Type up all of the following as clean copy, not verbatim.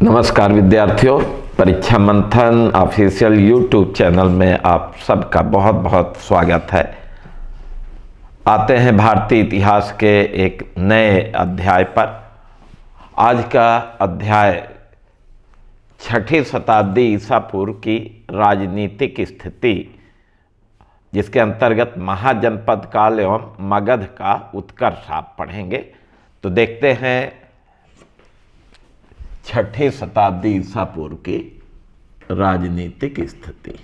नमस्कार विद्यार्थियों, परीक्षा मंथन ऑफिशियल यूट्यूब चैनल में आप सबका बहुत बहुत स्वागत है। आते हैं भारतीय इतिहास के एक नए अध्याय पर। आज का अध्याय छठी शताब्दी ईसा पूर्व की राजनीतिक स्थिति, जिसके अंतर्गत महाजनपद काल एवं मगध का उत्कर्ष आप पढ़ेंगे। तो देखते हैं छठी शताब्दी ईसा पूर्व की राजनीतिक स्थिति।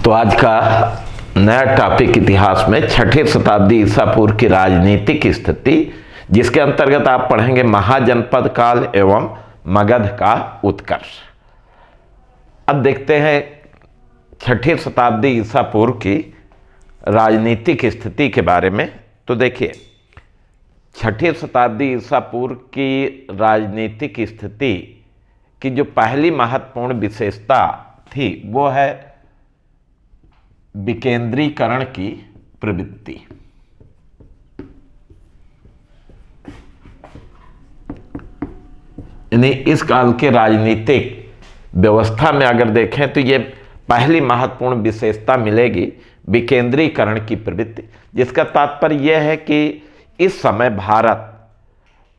तो आज का नया टॉपिक इतिहास में छठी शताब्दी ईसा पूर्व की राजनीतिक स्थिति, जिसके अंतर्गत आप पढ़ेंगे महाजनपद काल एवं मगध का उत्कर्ष। अब देखते हैं छठी शताब्दी ईसा पूर्व की राजनीतिक स्थिति के बारे में। तो देखिए, छठी शताब्दी ईसा पूर्व की राजनीतिक स्थिति की जो पहली महत्वपूर्ण विशेषता थी वो है विकेंद्रीकरण की प्रवृत्ति। यानी इस काल के राजनीतिक व्यवस्था में अगर देखें तो ये पहली महत्वपूर्ण विशेषता मिलेगी, विकेंद्रीकरण की प्रवृत्ति। जिसका तात्पर्य यह है कि इस समय भारत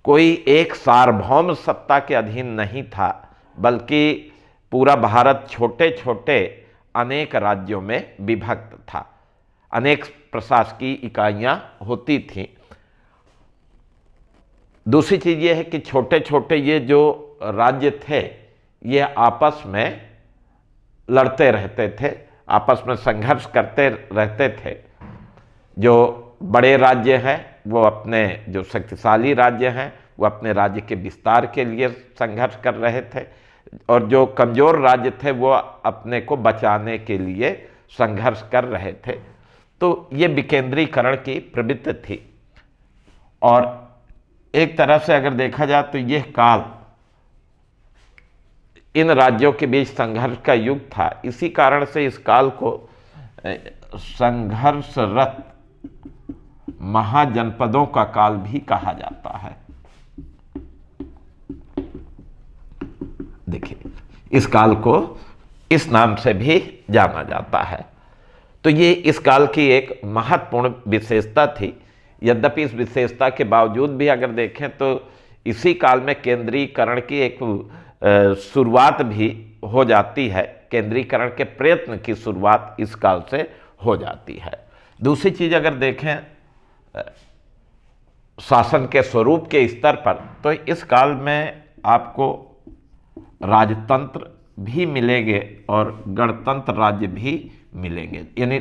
कोई एक सार्वभौम सत्ता के अधीन नहीं था, बल्कि पूरा भारत छोटे छोटे अनेक राज्यों में विभक्त था। अनेक प्रशासकीय इकाइयां होती थीं। दूसरी चीज़ ये है कि छोटे छोटे ये जो राज्य थे ये आपस में लड़ते रहते थे, आपस में संघर्ष करते रहते थे। जो बड़े राज्य हैं वो अपने, जो शक्तिशाली राज्य हैं वो अपने राज्य के विस्तार के लिए संघर्ष कर रहे थे, और जो कमजोर राज्य थे वो अपने को बचाने के लिए संघर्ष कर रहे थे। तो ये विकेंद्रीकरण की प्रवृत्ति थी। और एक तरह से अगर देखा जाए तो यह काल इन राज्यों के बीच संघर्ष का युग था। इसी कारण से इस काल को संघर्षरत महाजनपदों का काल भी कहा जाता है। देखिए, इस काल को इस नाम से भी जाना जाता है। तो ये इस काल की एक महत्वपूर्ण विशेषता थी। यद्यपि इस विशेषता के बावजूद भी अगर देखें तो इसी काल में केंद्रीकरण की एक शुरुआत भी हो जाती है। केंद्रीकरण के प्रयत्न की शुरुआत इस काल से हो जाती है। दूसरी चीज़ अगर देखें शासन के स्वरूप के स्तर पर, तो इस काल में आपको राजतंत्र भी मिलेंगे और गणतंत्र राज्य भी मिलेंगे। यानी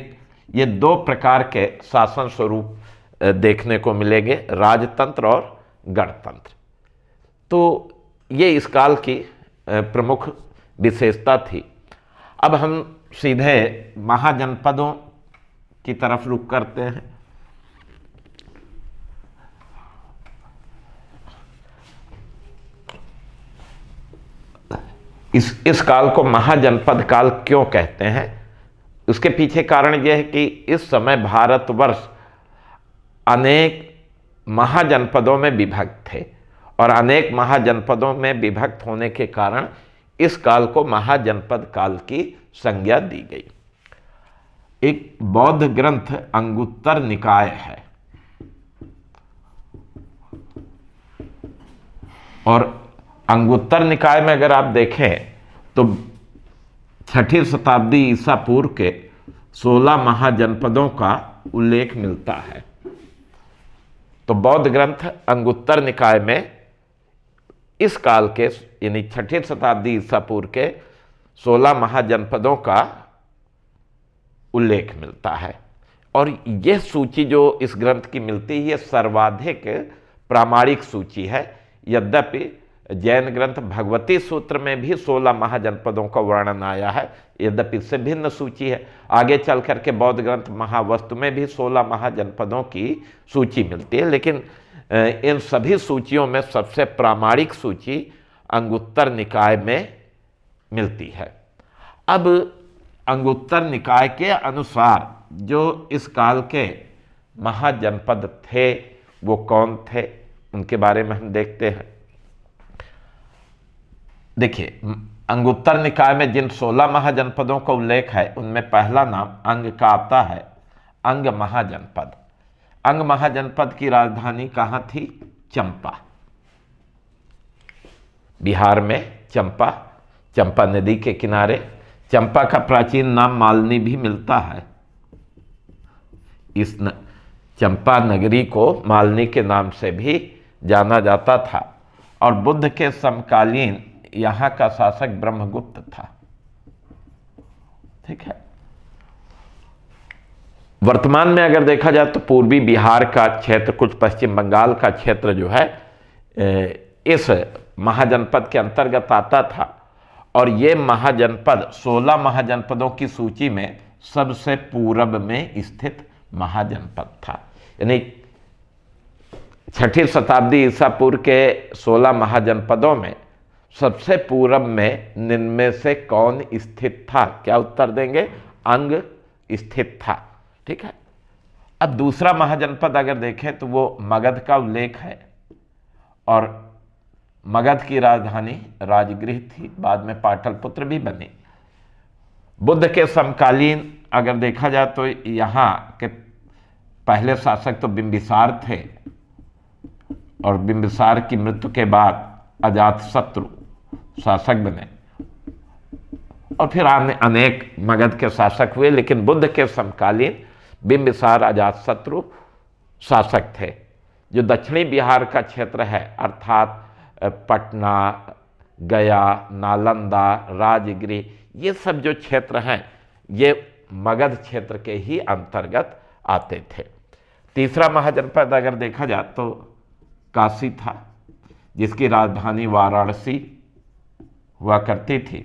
ये दो प्रकार के शासन स्वरूप देखने को मिलेंगे, राजतंत्र और गणतंत्र। तो ये इस काल की प्रमुख विशेषता थी। अब हम सीधे महाजनपदों की तरफ रुख करते हैं। इस काल को महाजनपद काल क्यों कहते हैं, उसके पीछे कारण यह है कि इस समय भारतवर्ष अनेक महाजनपदों में विभक्त थे, और अनेक महाजनपदों में विभक्त होने के कारण इस काल को महाजनपद काल की संज्ञा दी गई। एक बौद्ध ग्रंथ अंगुत्तर निकाय है, और अंगुत्तर निकाय में अगर आप देखें तो छठी शताब्दी ईसा पूर्व के 16 महाजनपदों का उल्लेख मिलता है। तो बौद्ध ग्रंथ अंगुत्तर निकाय में इस काल के यानी छठी शताब्दी ईसा पूर्व के 16 महाजनपदों का उल्लेख मिलता है। और यह सूची जो इस ग्रंथ की मिलती है, यह सर्वाधिक प्रामाणिक सूची है। यद्यपि जैन ग्रंथ भगवती सूत्र में भी 16 महाजनपदों का वर्णन आया है, यद्यपि इससे भिन्न सूची है। आगे चल करके बौद्ध ग्रंथ महावस्तु में भी 16 महाजनपदों की सूची मिलती है, लेकिन इन सभी सूचियों में सबसे प्रामाणिक सूची अंगुत्तर निकाय में मिलती है। अब अंगुत्तर निकाय के अनुसार जो इस काल के महाजनपद थे वो कौन थे, उनके बारे में हम देखते हैं। देखिए, अंगुत्तर निकाय में जिन 16 महाजनपदों का उल्लेख है उनमें पहला नाम अंग का आता है, अंग महाजनपद। अंग महाजनपद की राजधानी कहाँ थी? चंपा, बिहार में चंपा, चंपा नदी के किनारे। चंपा का प्राचीन नाम मालिनी भी मिलता है। इस चंपा नगरी को मालिनी के नाम से भी जाना जाता था। और बुद्ध के समकालीन यहाँ का शासक ब्रह्मगुप्त था। ठीक है। वर्तमान में अगर देखा जाए तो पूर्वी बिहार का क्षेत्र, कुछ पश्चिम बंगाल का क्षेत्र जो है इस महाजनपद के अंतर्गत आता था। और ये महाजनपद 16 महाजनपदों की सूची में सबसे पूरब में स्थित महाजनपद था। यानी 6ठी शताब्दी ईसा पूर्व के 16 महाजनपदों में सबसे पूरब में इनमें से कौन स्थित था? क्या उत्तर देंगे? अंग स्थित था। ठीक है। अब दूसरा महाजनपद अगर देखें तो वो मगध का उल्लेख है। और मगध की राजधानी राजगृह थी, बाद में पाटलिपुत्र भी बनी। बुद्ध के समकालीन अगर देखा जाए तो यहाँ के पहले शासक तो बिंबिसार थे, और बिंबिसार की मृत्यु के बाद अजातशत्रु शासक बने, और फिर अनेक मगध के शासक हुए। लेकिन बुद्ध के समकालीन बिंबिसार अजातशत्रु शासक थे। जो दक्षिणी बिहार का क्षेत्र है, अर्थात पटना, गया, नालंदा, राजगृह, ये सब जो क्षेत्र हैं ये मगध क्षेत्र के ही अंतर्गत आते थे। तीसरा महाजनपद अगर देखा जाए तो काशी था, जिसकी राजधानी वाराणसी हुआ करती थी।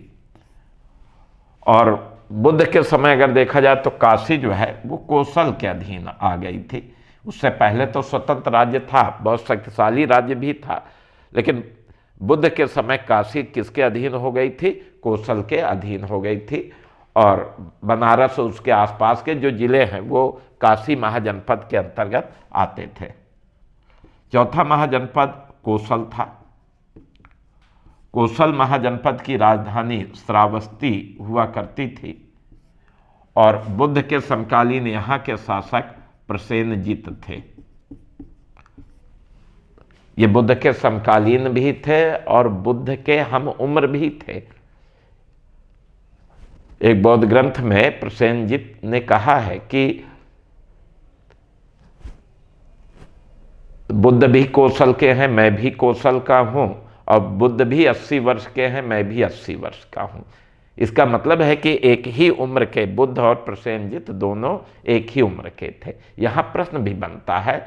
और बुद्ध के समय अगर देखा जाए तो काशी जो है वो कोसल के अधीन आ गई थी। उससे पहले तो स्वतंत्र राज्य था, बहुत शक्तिशाली राज्य भी था, लेकिन बुद्ध के समय काशी किसके अधीन हो गई थी? कोसल के अधीन हो गई थी। और बनारस और उसके आसपास के जो जिले हैं वो काशी महाजनपद के अंतर्गत आते थे। चौथा महाजनपद कोसल था। कोसल महाजनपद की राजधानी श्रावस्ती हुआ करती थी। और बुद्ध के समकालीन यहाँ के शासक प्रसेनजित थे। ये बुद्ध के समकालीन भी थे और बुद्ध के हम उम्र भी थे। एक बौद्ध ग्रंथ में प्रसेनजित ने कहा है कि बुद्ध भी कौशल के हैं, मैं भी कौशल का हूं, और बुद्ध भी 80 वर्ष के हैं, मैं भी 80 वर्ष का हूं। इसका मतलब है कि एक ही उम्र के बुद्ध और प्रसेनजित दोनों एक ही उम्र के थे। यहाँ प्रश्न भी बनता है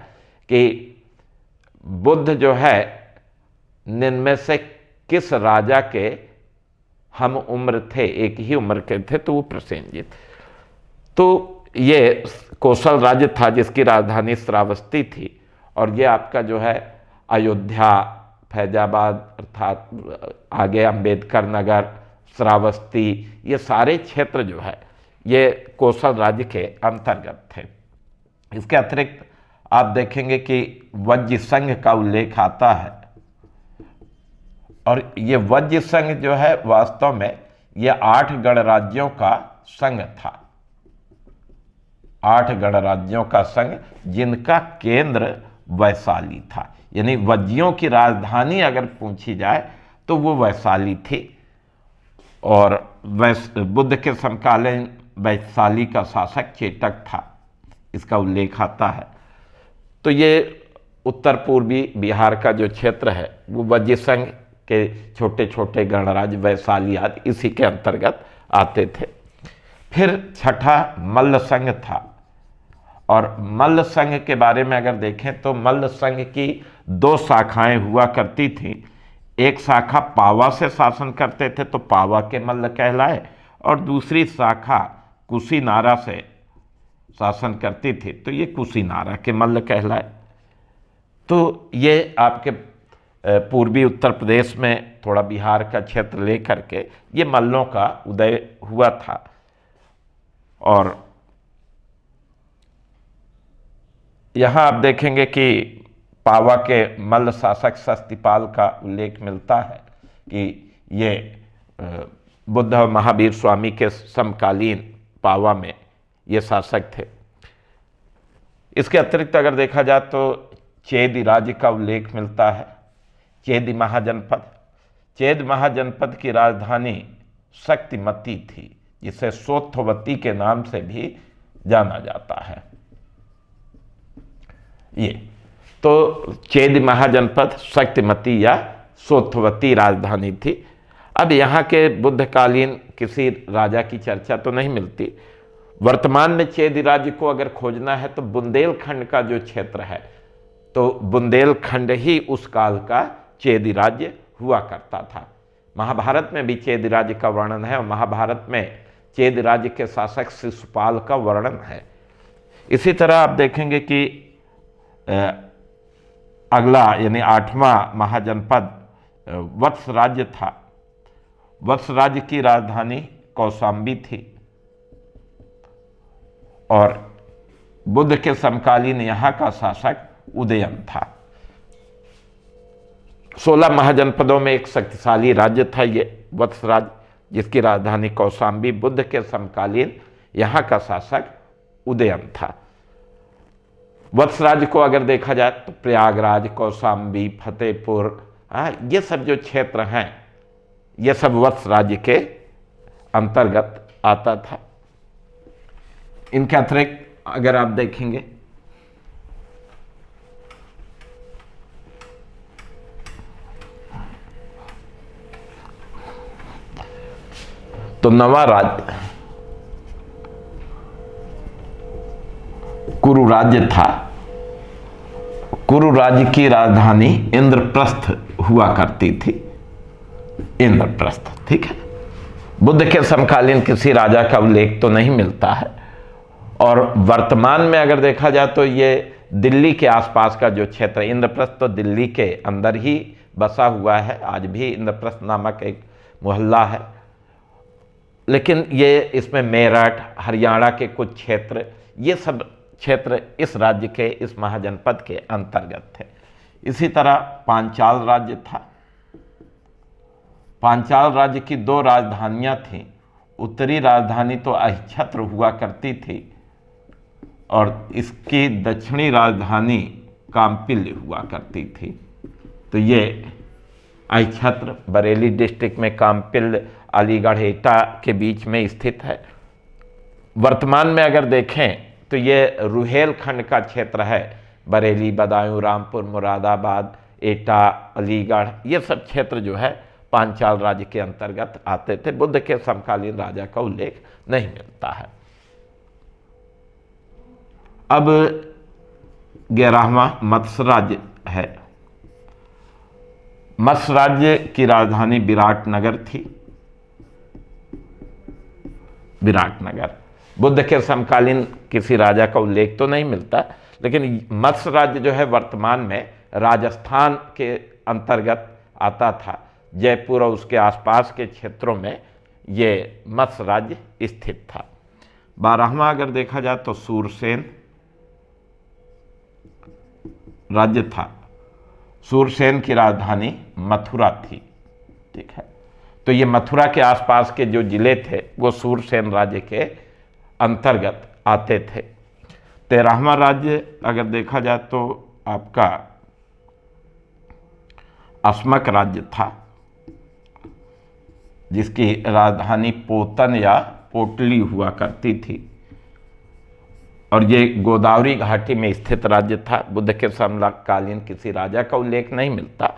कि बुद्ध जो है इनमें से किस राजा के हम उम्र थे, एक ही उम्र के थे, तो वो प्रसेनजित। तो ये कौशल राज्य था जिसकी राजधानी श्रावस्ती थी। और ये आपका जो है अयोध्या, फैजाबाद, अर्थात आगे अंबेडकर नगर, श्रावस्ती, ये सारे क्षेत्र जो है ये कौशल राज्य के अंतर्गत थे। इसके अतिरिक्त आप देखेंगे कि वज्र संघ का उल्लेख आता है। और ये वज्र संघ जो है वास्तव में ये 8 गणराज्यों का संघ था। 8 गणराज्यों का संघ जिनका केंद्र वैशाली था। यानी वज्जियों की राजधानी अगर पूछी जाए तो वो वैशाली थी। और बुद्ध के समकालीन वैशाली का शासक चेटक था, इसका उल्लेख आता है। तो ये उत्तर पूर्वी बिहार का जो क्षेत्र है वो वज्र संघ के छोटे छोटे गणराज्य वैशाली आदि इसी के अंतर्गत आते थे। फिर छठा मल्ल संघ था, और मल्ल संघ के बारे में अगर देखें तो मल्ल संघ की दो शाखाएं हुआ करती थी। एक शाखा पावा से शासन करते थे तो पावा के मल्ल कहलाए, और दूसरी शाखा कुशीनारा से शासन करती थी तो ये कुशीनारा के मल्ल कहलाए। तो ये आपके पूर्वी उत्तर प्रदेश में थोड़ा बिहार का क्षेत्र लेकर के ये मल्लों का उदय हुआ था। और यहाँ आप देखेंगे कि पावा के मल्ल शासक शस्तिपाल का उल्लेख मिलता है कि ये बुद्ध और महावीर स्वामी के समकालीन पावा में ये शासक थे। इसके अतिरिक्त अगर देखा जाए तो चेदी राज्य का उल्लेख मिलता है। चेदी महाजनपद, चेद महाजनपद की राजधानी शक्तिमती थी, जिसे सोथवती के नाम से भी जाना जाता है। ये तो चेद महाजनपद शक्तिमती या सोथवती राजधानी थी। अब यहाँ के बुद्धकालीन किसी राजा की चर्चा तो नहीं मिलती। वर्तमान में चेदी राज्य को अगर खोजना है तो बुंदेलखंड का जो क्षेत्र है, तो बुंदेलखंड ही उस काल का चेदी राज्य हुआ करता था। महाभारत में भी चेदी राज्य का वर्णन है, और महाभारत में चेदी राज्य के शासक शिशुपाल का वर्णन है। इसी तरह आप देखेंगे कि अगला यानी 8वां महाजनपद वत्स राज्य था। वत्स राज्य की राजधानी कौशाम्बी थी, और बुद्ध के समकालीन यहाँ का शासक उदयन था। 16 महाजनपदों में एक शक्तिशाली राज्य था ये वत्स राज्य, जिसकी राजधानी कौशाम्बी। बुद्ध के समकालीन यहाँ का शासक उदयन था। वत्स राज्य को अगर देखा जाए तो प्रयागराज, कौशाम्बी, फतेहपुर, ये सब जो क्षेत्र हैं ये सब वत्स राज्य के अंतर्गत आता था। इनके अतिरिक्त अगर आप देखेंगे तो नवा राज्य कुरु राज्य था। कुरु राज्य की राजधानी इंद्रप्रस्थ हुआ करती थी। इंद्रप्रस्थ, ठीक है। बुद्ध के समकालीन किसी राजा का उल्लेख तो नहीं मिलता है। और वर्तमान में अगर देखा जाए तो ये दिल्ली के आसपास का जो क्षेत्र, इंद्रप्रस्थ तो दिल्ली के अंदर ही बसा हुआ है। आज भी इंद्रप्रस्थ नामक एक मोहल्ला है, लेकिन ये इसमें मेरठ, हरियाणा के कुछ क्षेत्र, ये सब क्षेत्र इस राज्य के, इस महाजनपद के अंतर्गत थे। इसी तरह पांचाल राज्य था। पांचाल राज्य की 2 राजधानियां थीं। उत्तरी राजधानी तो अहिच्छत्र हुआ करती थी, और इसकी दक्षिणी राजधानी काम्पिल्य हुआ करती थी। तो ये अहिच्छत्र बरेली डिस्ट्रिक्ट में काम्पिल्य, अलीगढ़, एटा के बीच में स्थित है। वर्तमान में अगर देखें तो ये रुहेलखंड का क्षेत्र है। बरेली, बदायूं, रामपुर, मुरादाबाद, एटा, अलीगढ़, ये सब क्षेत्र जो है पांचाल राज्य के अंतर्गत आते थे। बुद्ध के समकालीन राजा का उल्लेख नहीं मिलता है। अब 11वां मत्स्य राज्य है। मत्स्य राज्य की राजधानी विराटनगर थी। विराटनगर, बुद्ध के समकालीन किसी राजा का उल्लेख तो नहीं मिलता, लेकिन मत्स्य राज्य जो है वर्तमान में राजस्थान के अंतर्गत आता था। जयपुर और उसके आसपास के क्षेत्रों में ये मत्स्य राज्य स्थित था। 12वां अगर देखा जाए तो सूरसेन राज्य था। सूरसेन की राजधानी मथुरा थी, ठीक है। तो ये मथुरा के आसपास के जो जिले थे वो सूरसेन राज्य के अंतर्गत आते थे। 13वां राज्य अगर देखा जाए तो आपका अस्मक राज्य था, जिसकी राजधानी पोतन या पोटली हुआ करती थी, और ये गोदावरी घाटी में स्थित राज्य था। बुद्ध के समकालीन किसी राजा का उल्लेख नहीं मिलता।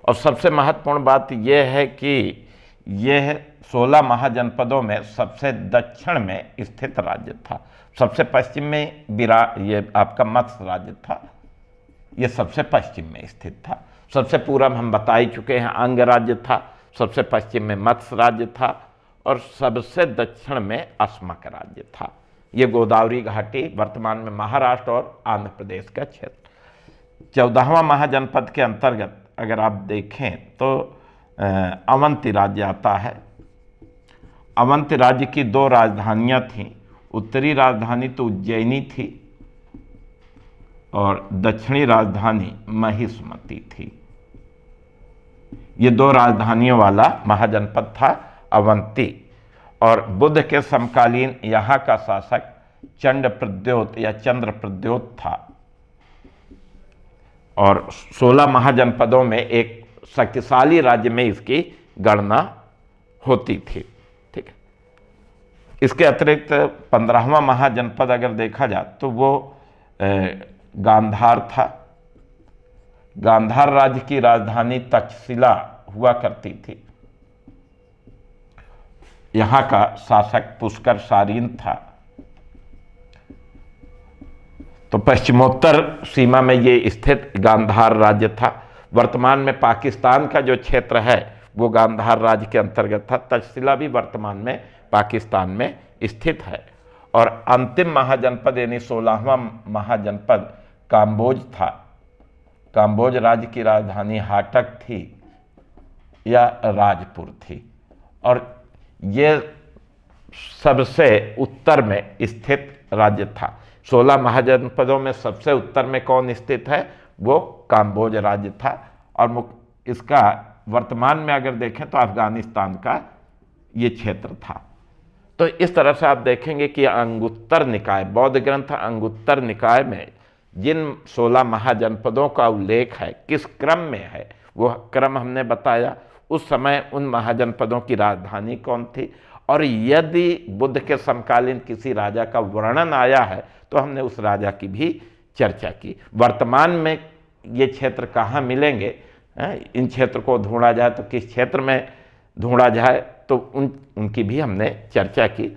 और सबसे महत्वपूर्ण बात यह है कि यह 16 महाजनपदों में सबसे दक्षिण में स्थित राज्य था। सबसे पश्चिम में ये आपका मत्स्य राज्य था, ये सबसे पश्चिम में स्थित था। सबसे पूर्व हम बता ही चुके हैं अंग राज्य था, सबसे पश्चिम में मत्स्य राज्य था और सबसे दक्षिण में अस्मक राज्य था। ये गोदावरी घाटी वर्तमान में महाराष्ट्र और आंध्र प्रदेश का क्षेत्र। 14वां महाजनपद के अंतर्गत अगर आप देखें तो अवंती राज्य आता है। अवंती राज्य की 2 राजधानियां थीं। उत्तरी राजधानी तो उज्जैनी थी और दक्षिणी राजधानी महिष्मती थी। ये 2 राजधानियों वाला महाजनपद था अवंती। और बुद्ध के समकालीन यहाँ का शासक चंद्रप्रद्योत या चंद्रप्रद्योत था। और 16 महाजनपदों में एक शक्तिशाली राज्य में इसकी गणना होती थी। ठीक है। इसके अतिरिक्त 15वां महाजनपद अगर देखा जाए तो वो गांधार था। गांधार राज्य की राजधानी तक्षशिला हुआ करती थी। यहां का शासक पुष्कर सारीन था। तो पश्चिमोत्तर सीमा में ये स्थित गांधार राज्य था। वर्तमान में पाकिस्तान का जो क्षेत्र है वो गांधार राज्य के अंतर्गत था। तक्षशिला भी वर्तमान में पाकिस्तान में स्थित है। और अंतिम महाजनपद यानी 16वां महाजनपद काम्बोज था। काम्बोज राज्य की राजधानी हाटक थी या राजपुर थी। और ये सबसे उत्तर में स्थित राज्य था। 16 महाजनपदों में सबसे उत्तर में कौन स्थित है? वो काम्बोज राज्य था। और इसका वर्तमान में अगर देखें तो अफगानिस्तान का ये क्षेत्र था। तो इस तरह से आप देखेंगे कि अंगुत्तर निकाय, बौद्ध ग्रंथ अंगुत्तर निकाय में जिन 16 महाजनपदों का उल्लेख है, किस क्रम में है, वो क्रम हमने बताया। उस समय उन महाजनपदों की राजधानी कौन थी, और यदि बुद्ध के समकालीन किसी राजा का वर्णन आया है तो हमने उस राजा की भी चर्चा की। वर्तमान में ये क्षेत्र कहाँ मिलेंगे, इन क्षेत्र को ढूंढा जाए तो किस क्षेत्र में ढूंढा जाए, तो उनकी भी हमने चर्चा की।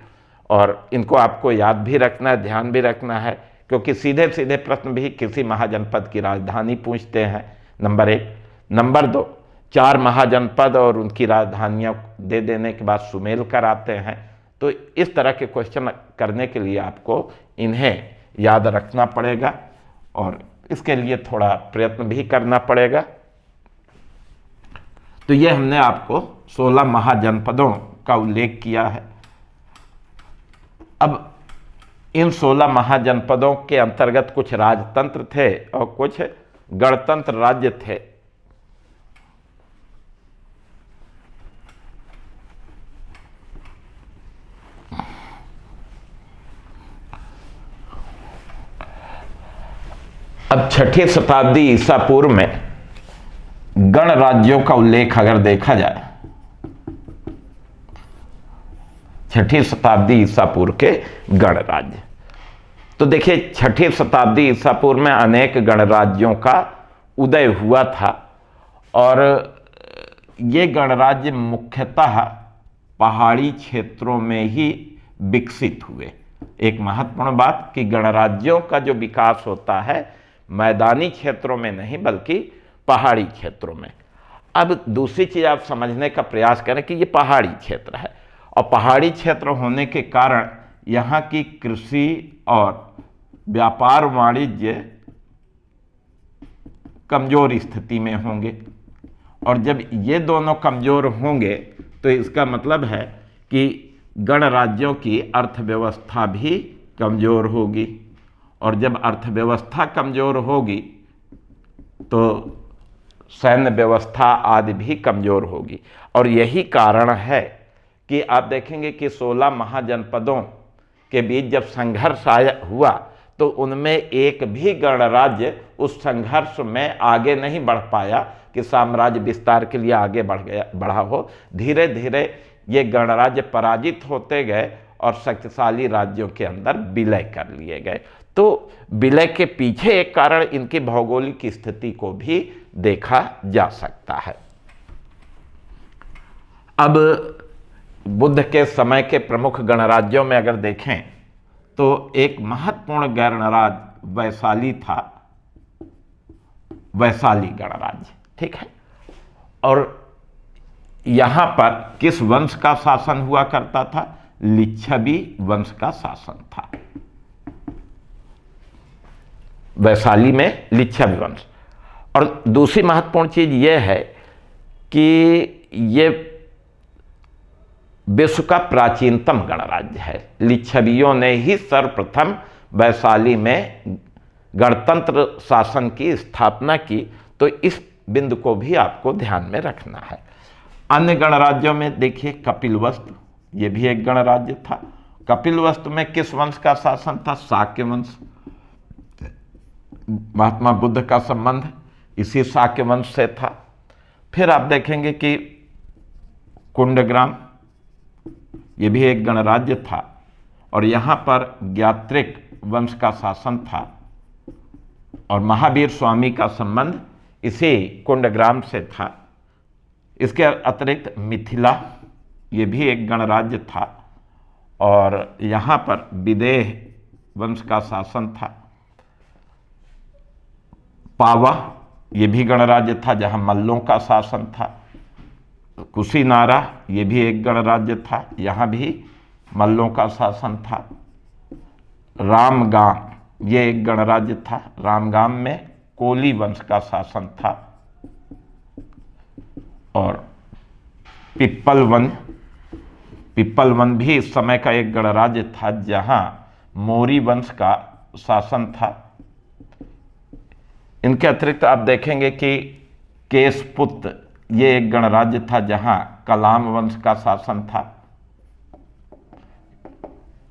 और इनको आपको याद भी रखना है, ध्यान भी रखना है, क्योंकि सीधे सीधे प्रश्न भी किसी महाजनपद की राजधानी पूछते हैं, नंबर 1। नंबर 2, 4 महाजनपद और उनकी राजधानियां दे देने के बाद सुमेल कराते हैं। तो इस तरह के क्वेश्चन करने के लिए आपको इन्हें याद रखना पड़ेगा और इसके लिए थोड़ा प्रयत्न भी करना पड़ेगा। तो ये हमने आपको 16 महाजनपदों का उल्लेख किया है। अब इन 16 महाजनपदों के अंतर्गत कुछ राजतंत्र थे और कुछ गणतंत्र राज्य थे। अब 6ठी शताब्दी ईसा पूर्व में गणराज्यों का उल्लेख अगर देखा जाए, 6ठी शताब्दी ईसा पूर्व के गणराज्य, तो देखिए 6ठी शताब्दी ईसा पूर्व में अनेक गणराज्यों का उदय हुआ था। और ये गणराज्य मुख्यतः पहाड़ी क्षेत्रों में ही विकसित हुए। एक महत्वपूर्ण बात कि गणराज्यों का जो विकास होता है मैदानी क्षेत्रों में नहीं बल्कि पहाड़ी क्षेत्रों में। अब दूसरी चीज आप समझने का प्रयास करें कि ये पहाड़ी क्षेत्र है और पहाड़ी क्षेत्र होने के कारण यहाँ की कृषि और व्यापार वाणिज्य कमजोर स्थिति में होंगे। और जब ये दोनों कमजोर होंगे तो इसका मतलब है कि गणराज्यों की अर्थव्यवस्था भी कमजोर होगी। और जब अर्थव्यवस्था कमजोर होगी तो सैन्य व्यवस्था आदि भी कमजोर होगी। और यही कारण है कि आप देखेंगे कि 16 महाजनपदों के बीच जब संघर्ष हुआ तो उनमें एक भी गणराज्य उस संघर्ष में आगे नहीं बढ़ पाया कि साम्राज्य विस्तार के लिए आगे बढ़ा हो। धीरे धीरे ये गणराज्य पराजित होते गए और शक्तिशाली राज्यों के अंदर विलय कर लिए गए। तो विलय के पीछे एक कारण इनकी भौगोलिक स्थिति को भी देखा जा सकता है। अब बुद्ध के समय के प्रमुख गणराज्यों में अगर देखें तो एक महत्वपूर्ण गणराज्य वैशाली था, वैशाली गणराज्य, ठीक है। और यहां पर किस वंश का शासन हुआ करता था? लिच्छवी वंश का शासन था। वैशाली में लिच्छवी वंश। और दूसरी महत्वपूर्ण चीज यह है कि यह विश्व का प्राचीनतम गणराज्य है। लिच्छवियों ने ही सर्वप्रथम वैशाली में गणतंत्र शासन की स्थापना की, तो इस बिंदु को भी आपको ध्यान में रखना है। अन्य गणराज्यों में देखिए कपिलवस्तु, ये भी एक गणराज्य था। कपिलवस्तु में किस वंश का शासन था? शाक्य वंश। महात्मा बुद्ध का संबंध इसी शाक्य वंश से था। फिर आप देखेंगे कि कुंडग्राम, ये भी एक गणराज्य था और यहां पर ज्ञात्रिक वंश का शासन था और महावीर स्वामी का संबंध इसी कुंडग्राम से था। इसके अतिरिक्त मिथिला, ये भी एक गणराज्य था और यहां पर विदेह वंश का शासन था। पावा, ये भी गणराज्य था जहां मल्लों का शासन था। कुशीनारा, ये भी एक गणराज्य था, यहाँ भी मल्लों का शासन था। रामगाम, ये एक गणराज्य था। रामगाम में कोली वंश का शासन था। और पिप्पलवन भी इस समय का एक गणराज्य था जहां मौर्य वंश का शासन था। इनके अतिरिक्त आप देखेंगे कि केशपुत्र, ये एक गणराज्य था जहां कलाम वंश का शासन था।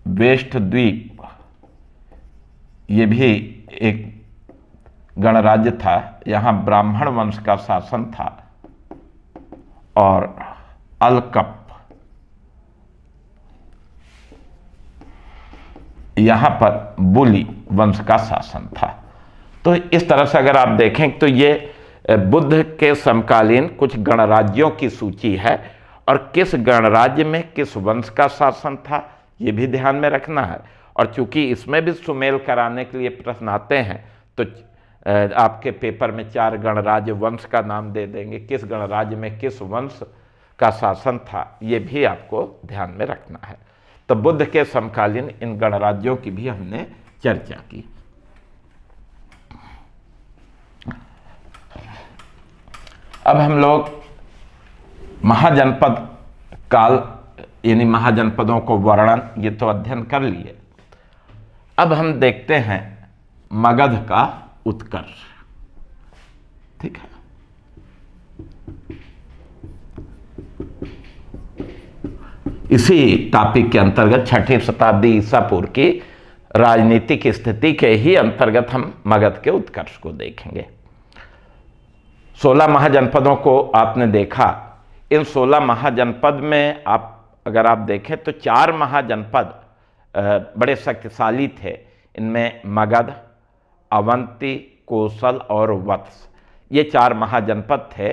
वेष्ट द्वीप, ये भी एक गणराज्य था, यहां ब्राह्मण वंश का शासन था। और अलकप, यहां पर बुली वंश का शासन था। तो इस तरह से अगर आप देखें तो ये बुद्ध के समकालीन कुछ गणराज्यों की सूची है और किस गणराज्य में किस वंश का शासन था ये भी ध्यान में रखना है। और चूंकि इसमें भी सुमेल कराने के लिए प्रश्न आते हैं तो आपके पेपर में 4 गणराज्य वंश का नाम दे देंगे, किस गणराज्य में किस वंश का शासन था ये भी आपको ध्यान में रखना है। तो बुद्ध के समकालीन इन गणराज्यों की भी हमने चर्चा की। अब हम लोग महाजनपद काल यानी महाजनपदों को वर्णन ये तो अध्ययन कर लिए। अब हम देखते हैं मगध का उत्कर्ष, ठीक है। इसी टॉपिक के अंतर्गत 6वीं शताब्दी ईसा पूर्व की राजनीतिक स्थिति के ही अंतर्गत हम मगध के उत्कर्ष को देखेंगे। 16 महाजनपदों को आपने देखा। इन 16 महाजनपद में आप अगर आप देखें तो 4 महाजनपद बड़े शक्तिशाली थे। इनमें मगध, अवंती, कोसल और वत्स, ये 4 महाजनपद थे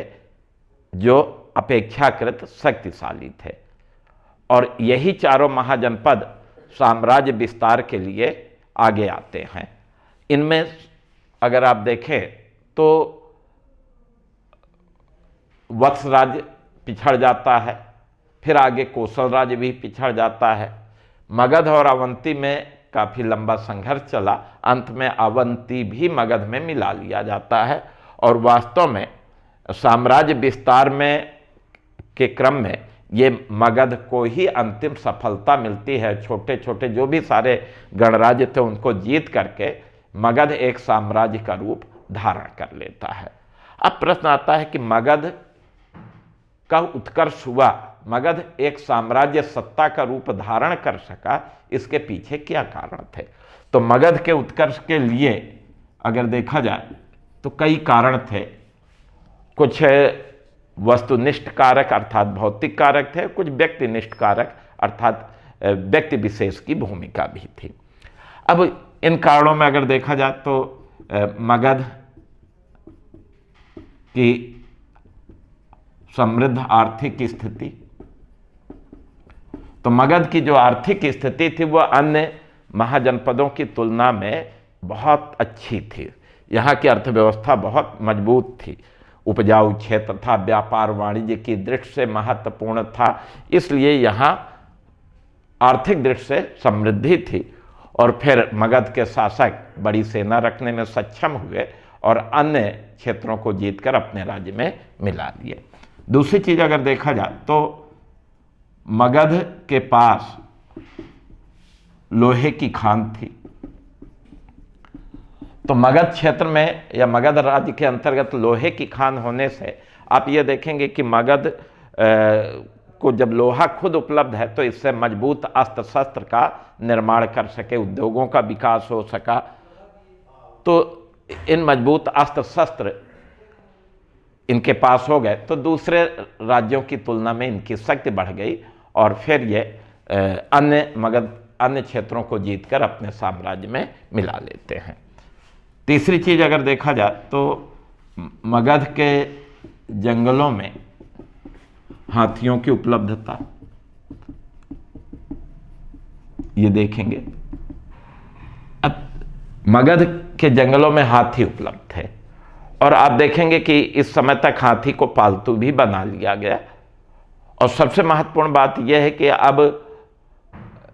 जो अपेक्षाकृत शक्तिशाली थे। और यही चारों महाजनपद साम्राज्य विस्तार के लिए आगे आते हैं। इनमें अगर आप देखें तो वत्स राज्य पिछड़ जाता है, फिर आगे कोसल राज्य भी पिछड़ जाता है। मगध और अवंती में काफ़ी लंबा संघर्ष चला, अंत में अवंती भी मगध में मिला लिया जाता है। और वास्तव में साम्राज्य विस्तार में के क्रम में ये मगध को ही अंतिम सफलता मिलती है। छोटे छोटे जो भी सारे गणराज्य थे उनको जीत करके मगध एक साम्राज्य का रूप धारण कर लेता है। अब प्रश्न आता है कि मगध का उत्कर्ष हुआ, मगध एक साम्राज्य सत्ता का रूप धारण कर सका, इसके पीछे क्या कारण थे? तो मगध के उत्कर्ष के लिए अगर देखा जाए तो कई कारण थे। कुछ वस्तुनिष्ठ कारक अर्थात भौतिक कारक थे, कुछ व्यक्तिनिष्ठ कारक अर्थात व्यक्ति विशेष की भूमिका भी थी। अब इन कारणों में अगर देखा जाए तो मगध की समृद्ध आर्थिक स्थिति, तो मगध की जो आर्थिक स्थिति थी वह अन्य महाजनपदों की तुलना में बहुत अच्छी थी। यहाँ की अर्थव्यवस्था बहुत मजबूत थी, उपजाऊ क्षेत्र था, व्यापार वाणिज्य की दृष्टि से महत्वपूर्ण था, इसलिए यहाँ आर्थिक दृष्टि से समृद्धि थी। और फिर मगध के शासक बड़ी सेना रखने में सक्षम हुए और अन्य क्षेत्रों को जीतकर अपने राज्य में मिला लिए। दूसरी चीज अगर देखा जाए तो मगध के पास लोहे की खान थी। तो मगध क्षेत्र में या मगध राज्य के अंतर्गत लोहे की खान होने से आप ये देखेंगे कि मगध को जब लोहा खुद उपलब्ध है तो इससे मजबूत अस्त्र शस्त्र का निर्माण कर सके, उद्योगों का विकास हो सका। तो इन मजबूत अस्त्र शस्त्र इनके पास हो गए तो दूसरे राज्यों की तुलना में इनकी शक्ति बढ़ गई और फिर ये अन्य क्षेत्रों को जीतकर अपने साम्राज्य में मिला लेते हैं। तीसरी चीज अगर देखा जाए तो मगध के जंगलों में हाथियों की उपलब्धता, ये देखेंगे। अब मगध के जंगलों में हाथी उपलब्ध थे और आप देखेंगे कि इस समय तक हाथी को पालतू भी बना लिया गया। और सबसे महत्वपूर्ण बात यह है कि अब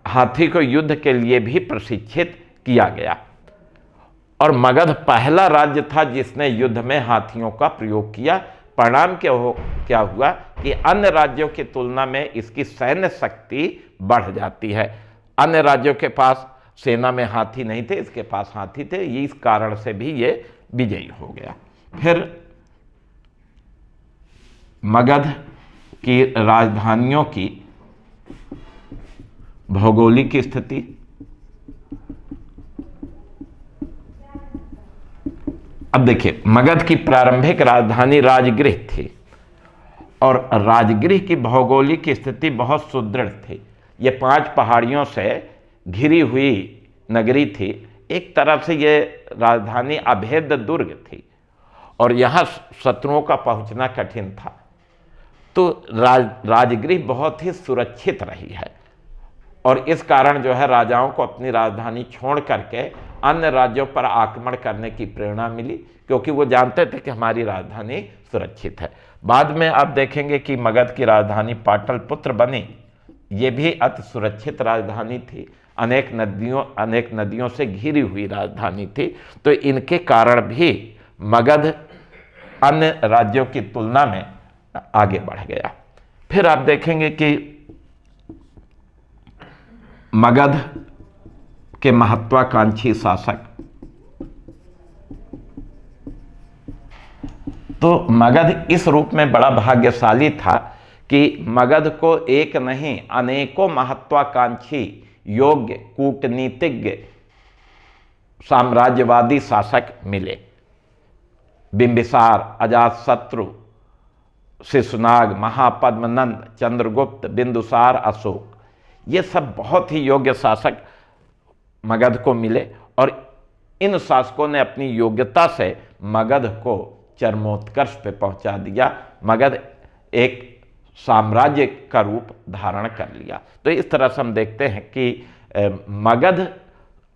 हाथी को युद्ध के लिए भी प्रशिक्षित किया गया और मगध पहला राज्य था जिसने युद्ध में हाथियों का प्रयोग किया। परिणाम क्या हुआ कि अन्य राज्यों की तुलना में इसकी सैन्य शक्ति बढ़ जाती है। अन्य राज्यों के पास सेना में हाथी नहीं थे, इसके पास हाथी थे, इस कारण से भी ये विजयी हो गया। फिर मगध की राजधानियों की भौगोलिक स्थिति, अब देखिए मगध की प्रारंभिक राजधानी राजगृह थी और राजगृह की भौगोलिक स्थिति बहुत सुदृढ़ थी। ये 5 पहाड़ियों से घिरी हुई नगरी थी। एक तरह से ये राजधानी अभेद्य दुर्ग थी और यहाँ शत्रुओं का पहुँचना कठिन था। तो राजगृह बहुत ही सुरक्षित रही है और इस कारण जो है राजाओं को अपनी राजधानी छोड़ करके अन्य राज्यों पर आक्रमण करने की प्रेरणा मिली, क्योंकि वो जानते थे कि हमारी राजधानी सुरक्षित है। बाद में आप देखेंगे कि मगध की राजधानी पाटलिपुत्र बनी। ये भी अति सुरक्षित राजधानी थी, अनेक नदियों से घिरी हुई राजधानी थी। तो इनके कारण भी मगध अन्य राज्यों की तुलना में आगे बढ़ गया। फिर आप देखेंगे कि मगध के महत्वाकांक्षी शासक, तो मगध इस रूप में बड़ा भाग्यशाली था कि मगध को एक नहीं अनेकों महत्वाकांक्षी योग्य कूटनीतिज्ञ साम्राज्यवादी शासक मिले। बिंबिसार, अजातशत्रु, शिशुनाग, महापद्मनंद, चंद्रगुप्त, बिंदुसार, अशोक, ये सब बहुत ही योग्य शासक मगध को मिले और इन शासकों ने अपनी योग्यता से मगध को चरमोत्कर्ष पे पहुंचा दिया। मगध एक साम्राज्य का रूप धारण कर लिया। तो इस तरह से हम देखते हैं कि मगध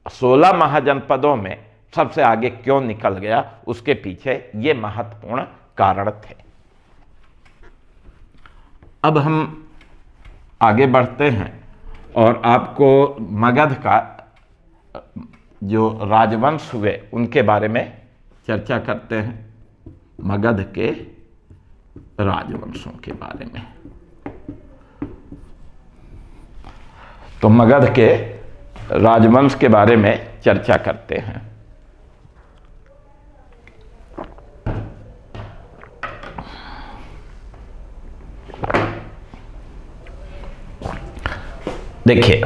16 महाजनपदों में सबसे आगे क्यों निकल गया, उसके पीछे ये महत्वपूर्ण कारण थे। अब हम आगे बढ़ते हैं और आपको मगध का जो राजवंश हुए उनके बारे में चर्चा करते हैं। मगध के राजवंशों के बारे में, तो मगध के राजवंश के बारे में चर्चा करते हैं। देखिए,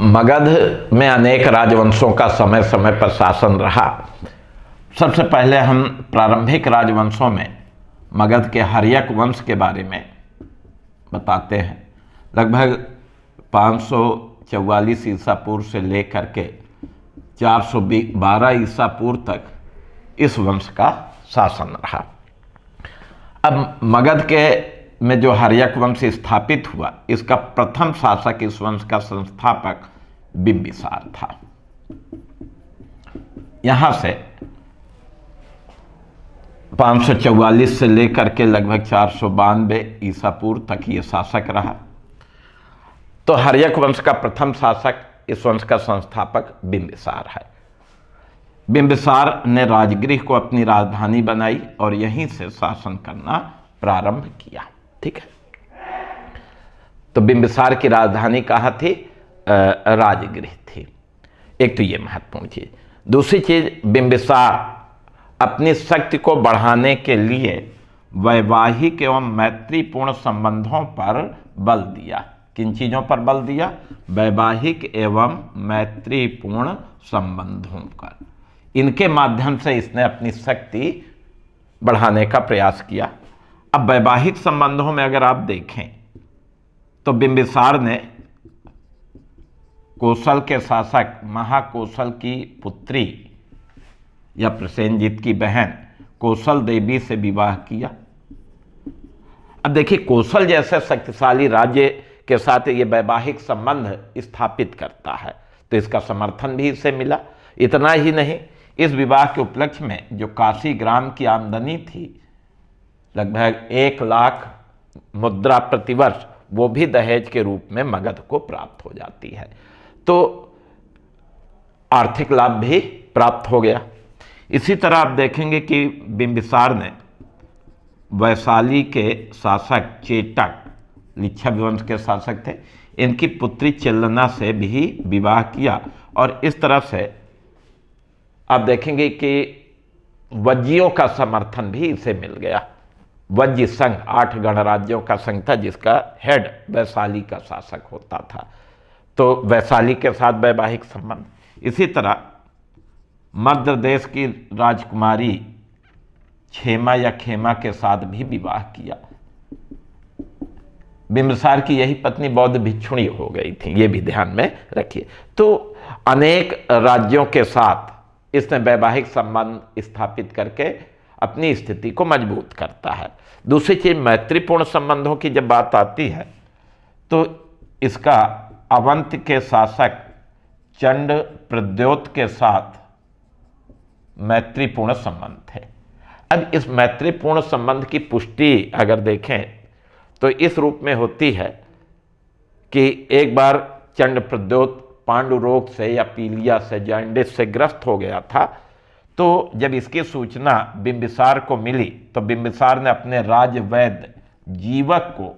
मगध में अनेक राजवंशों का समय समय पर शासन रहा। सबसे पहले हम प्रारंभिक राजवंशों में मगध के हर्यक वंश के बारे में बताते हैं। लगभग 544 ईसा पूर्व से लेकर के 412 ईसा पूर्व तक इस वंश का शासन रहा। अब मगध के में जो हर्यक वंश स्थापित हुआ, इसका प्रथम शासक, इस वंश का संस्थापक बिंबिसार था। यहां से 544 से लेकर के लगभग 492 ईसा पूर्व तक ये शासक रहा। तो हर्यक वंश का प्रथम शासक, इस वंश का संस्थापक बिंबिसार है। बिंबिसार ने राजगृह को अपनी राजधानी बनाई और यहीं से शासन करना प्रारंभ किया। ठीक है, तो बिंबिसार की राजधानी कहाँ थी? राजगृह थी। एक तो ये महत्वपूर्ण चीज। दूसरी चीज, बिंबिसार अपनी शक्ति को बढ़ाने के लिए वैवाहिक एवं मैत्रीपूर्ण संबंधों पर बल दिया। किन चीजों पर बल दिया? वैवाहिक एवं मैत्रीपूर्ण संबंधों पर। इनके माध्यम से इसने अपनी शक्ति बढ़ाने का प्रयास किया। अब वैवाहिक संबंधों में अगर आप देखें तो बिंबिसार ने कौशल के शासक महाकौशल की पुत्री या प्रसेनजीत की बहन कौशल देवी से विवाह किया। अब देखिए, कौशल जैसे शक्तिशाली राज्य के साथ ये वैवाहिक संबंध स्थापित करता है, तो इसका समर्थन भी इसे मिला। इतना ही नहीं, इस विवाह के उपलक्ष्य में जो काशी ग्राम की आमदनी थी, लगभग 1 लाख मुद्रा प्रतिवर्ष, वो भी दहेज के रूप में मगध को प्राप्त हो जाती है। तो आर्थिक लाभ भी प्राप्त हो गया। इसी तरह आप देखेंगे कि बिंबिसार ने वैशाली के शासक चेटक, लिच्छवी वंश के शासक थे, इनकी पुत्री चिल्लना से भी विवाह किया। और इस तरह से आप देखेंगे कि वज्जियों का समर्थन भी इसे मिल गया। वज्जी संघ 8 गणराज्यों का संघ था, जिसका हेड वैशाली का शासक होता था। तो वैशाली के साथ वैवाहिक संबंध। इसी तरह मध्य देश की राजकुमारी क्षेमा या खेमा के साथ भी विवाह किया। बिंबिसार की यही पत्नी बौद्ध भिक्षुणी हो गई थी, ये भी ध्यान में रखिए। तो अनेक राज्यों के साथ इसने वैवाहिक संबंध स्थापित करके अपनी स्थिति को मजबूत करता है। दूसरी चीज, मैत्रीपूर्ण संबंधों की जब बात आती है तो इसका अवंत के शासक चंड प्रद्योत के साथ मैत्रीपूर्ण संबंध थे। अब इस मैत्रीपूर्ण संबंध की पुष्टि अगर देखें तो इस रूप में होती है कि एक बार चंड प्रद्योत पांडु रोग से या पीलिया से, जॉन्डिस से ग्रस्त हो गया था। तो जब इसकी सूचना बिंबिसार को मिली तो बिंबिसार ने अपने राजवैद्य जीवक को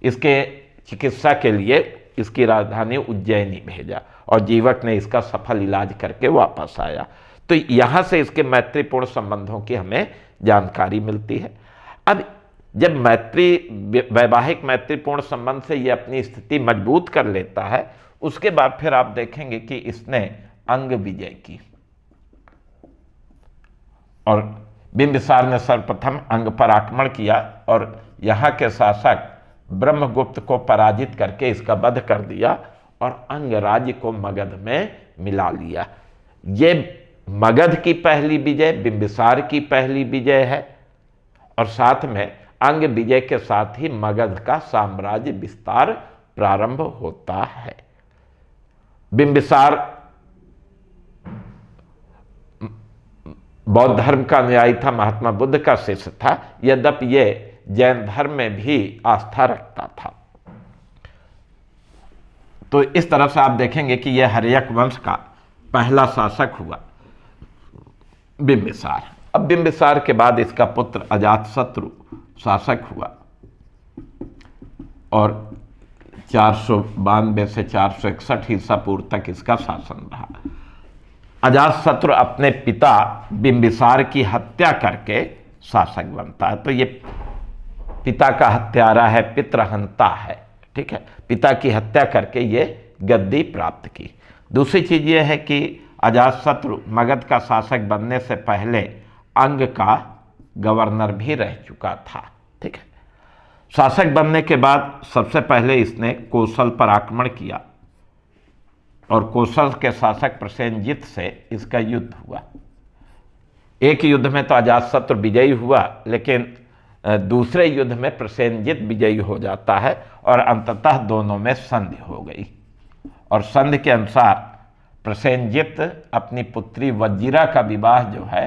इसके चिकित्सा के लिए इसकी राजधानी उज्जैनी भेजा और जीवक ने इसका सफल इलाज करके वापस आया। तो यहाँ से इसके मैत्रीपूर्ण संबंधों की हमें जानकारी मिलती है। अब जब वैवाहिक मैत्रीपूर्ण संबंध से ये अपनी स्थिति मजबूत कर लेता है, उसके बाद फिर आप देखेंगे कि इसने अंग विजय की और बिंबिसार ने सर्वप्रथम अंग पर आक्रमण किया और यहाँ के शासक ब्रह्मगुप्त को पराजित करके इसका वध कर दिया और अंग राज्य को मगध में मिला लिया। ये मगध की पहली विजय, बिंबिसार की पहली विजय है और साथ में अंग विजय के साथ ही मगध का साम्राज्य विस्तार प्रारंभ होता है। बिंबिसार बौद्ध धर्म का अनुयायी था, महात्मा बुद्ध का शिष्य था, यद्यपि यह जैन धर्म में भी आस्था रखता था। तो इस तरह से आप देखेंगे कि यह हर्यक वंश का पहला शासक हुआ बिंबिसार। अब बिंबिसार के बाद इसका पुत्र अजातशत्रु शासक हुआ और 492 से 461 ईसा पूर्व तक इसका शासन रहा। अजातशत्रु अपने पिता बिंबिसार की हत्या करके शासक बनता है। तो ये पिता का हत्यारा है, पितृहंता है, ठीक है। पिता की हत्या करके ये गद्दी प्राप्त की। दूसरी चीज ये है कि अजातशत्रु मगध का शासक बनने से पहले अंग का गवर्नर भी रह चुका था, ठीक है। शासक बनने के बाद सबसे पहले इसने कौशल पर आक्रमण किया और कोसल के शासक प्रसेनजित से इसका युद्ध हुआ। एक युद्ध में तो अजातशत्रु विजयी हुआ, लेकिन दूसरे युद्ध में प्रसेनजित विजयी हो जाता है और अंततः दोनों में संधि हो गई। और संधि के अनुसार प्रसेनजित अपनी पुत्री वज्जिरा का विवाह जो है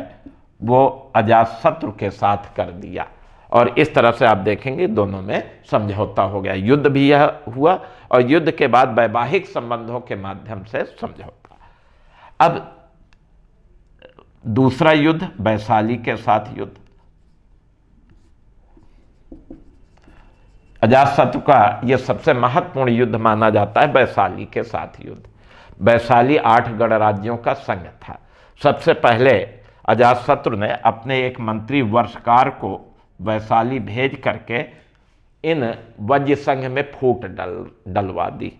वो अजातशत्रु के साथ कर दिया, और इस तरह से आप देखेंगे दोनों में समझौता हो गया। युद्ध भी यह हुआ और युद्ध के बाद वैवाहिक संबंधों के माध्यम से समझौता। अब दूसरा युद्ध वैशाली के साथ युद्ध। अजातशत्रु का यह सबसे महत्वपूर्ण युद्ध माना जाता है वैशाली के साथ युद्ध। वैशाली 8 गणराज्यों का संघ था। सबसे पहले अजातशत्रु ने अपने एक मंत्री वर्षकार को वैशाली भेज करके इन वज्र संघ में फूट डलवा दी,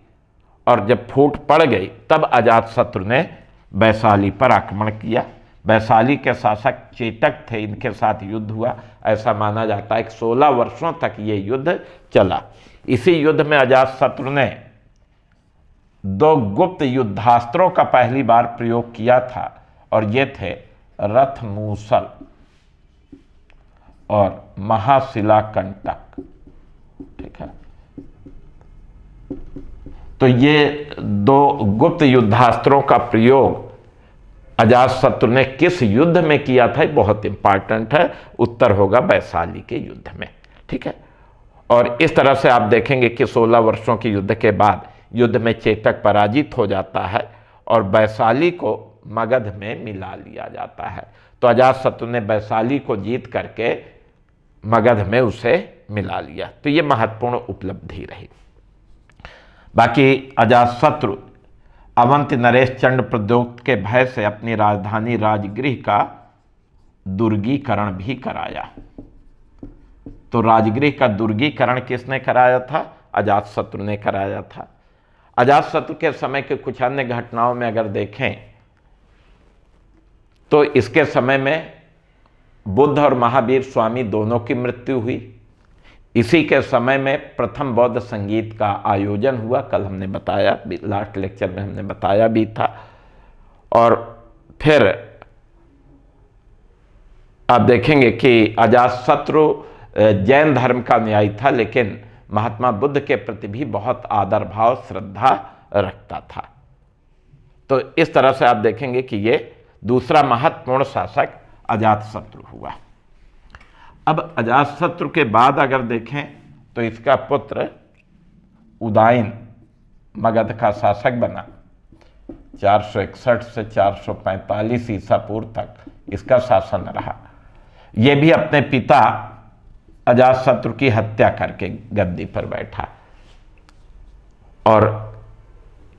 और जब फूट पड़ गई तब अजातशत्रु ने वैशाली पर आक्रमण किया। वैशाली के शासक चेतक थे, इनके साथ युद्ध हुआ। ऐसा माना जाता है कि 16 वर्षों तक ये युद्ध चला। इसी युद्ध में अजातशत्रु ने 2 गुप्त युद्धास्त्रों का पहली बार प्रयोग किया था, और ये थे रथमूसल और महाशिलाकंटक। ठीक है, तो ये 2 गुप्त युद्धास्त्रों का प्रयोग अजातशत्रु ने किस युद्ध में किया था, बहुत इंपॉर्टेंट है। उत्तर होगा वैशाली के युद्ध में। ठीक है, और इस तरह से आप देखेंगे कि 16 वर्षों के युद्ध के बाद युद्ध में चेतक पराजित हो जाता है और वैशाली को मगध में मिला लिया जाता है। तो अजातशत्रु ने वैशाली को जीत करके मगध में उसे मिला लिया। तो ये महत्वपूर्ण उपलब्धि रही। बाकी अजातशत्रु अवंती नरेश चंड प्रद्योत के भय से अपनी राजधानी राजगृह का दुर्गीकरण भी कराया। तो राजगृह का दुर्गीकरण किसने कराया था? अजातशत्रु ने कराया था। अजातशत्रु के समय के कुछ अन्य घटनाओं में अगर देखें तो इसके समय में बुद्ध और महावीर स्वामी दोनों की मृत्यु हुई। इसी के समय में प्रथम बौद्ध संगीत का आयोजन हुआ, कल हमने बताया, लास्ट लेक्चर में हमने बताया भी था। और फिर आप देखेंगे कि अजातशत्रु जैन धर्म का अनुयायी था, लेकिन महात्मा बुद्ध के प्रति भी बहुत आदर भाव श्रद्धा रखता था। तो इस तरह से आप देखेंगे कि ये दूसरा महत्वपूर्ण शासक अजातशत्रु हुआ। अब अजातशत्रु के बाद अगर देखें तो इसका पुत्र उदयन मगध का शासक बना। 461 से 445 ईसा पूर्व तक इसका शासन रहा। यह भी अपने पिता अजातशत्रु की हत्या करके गद्दी पर बैठा, और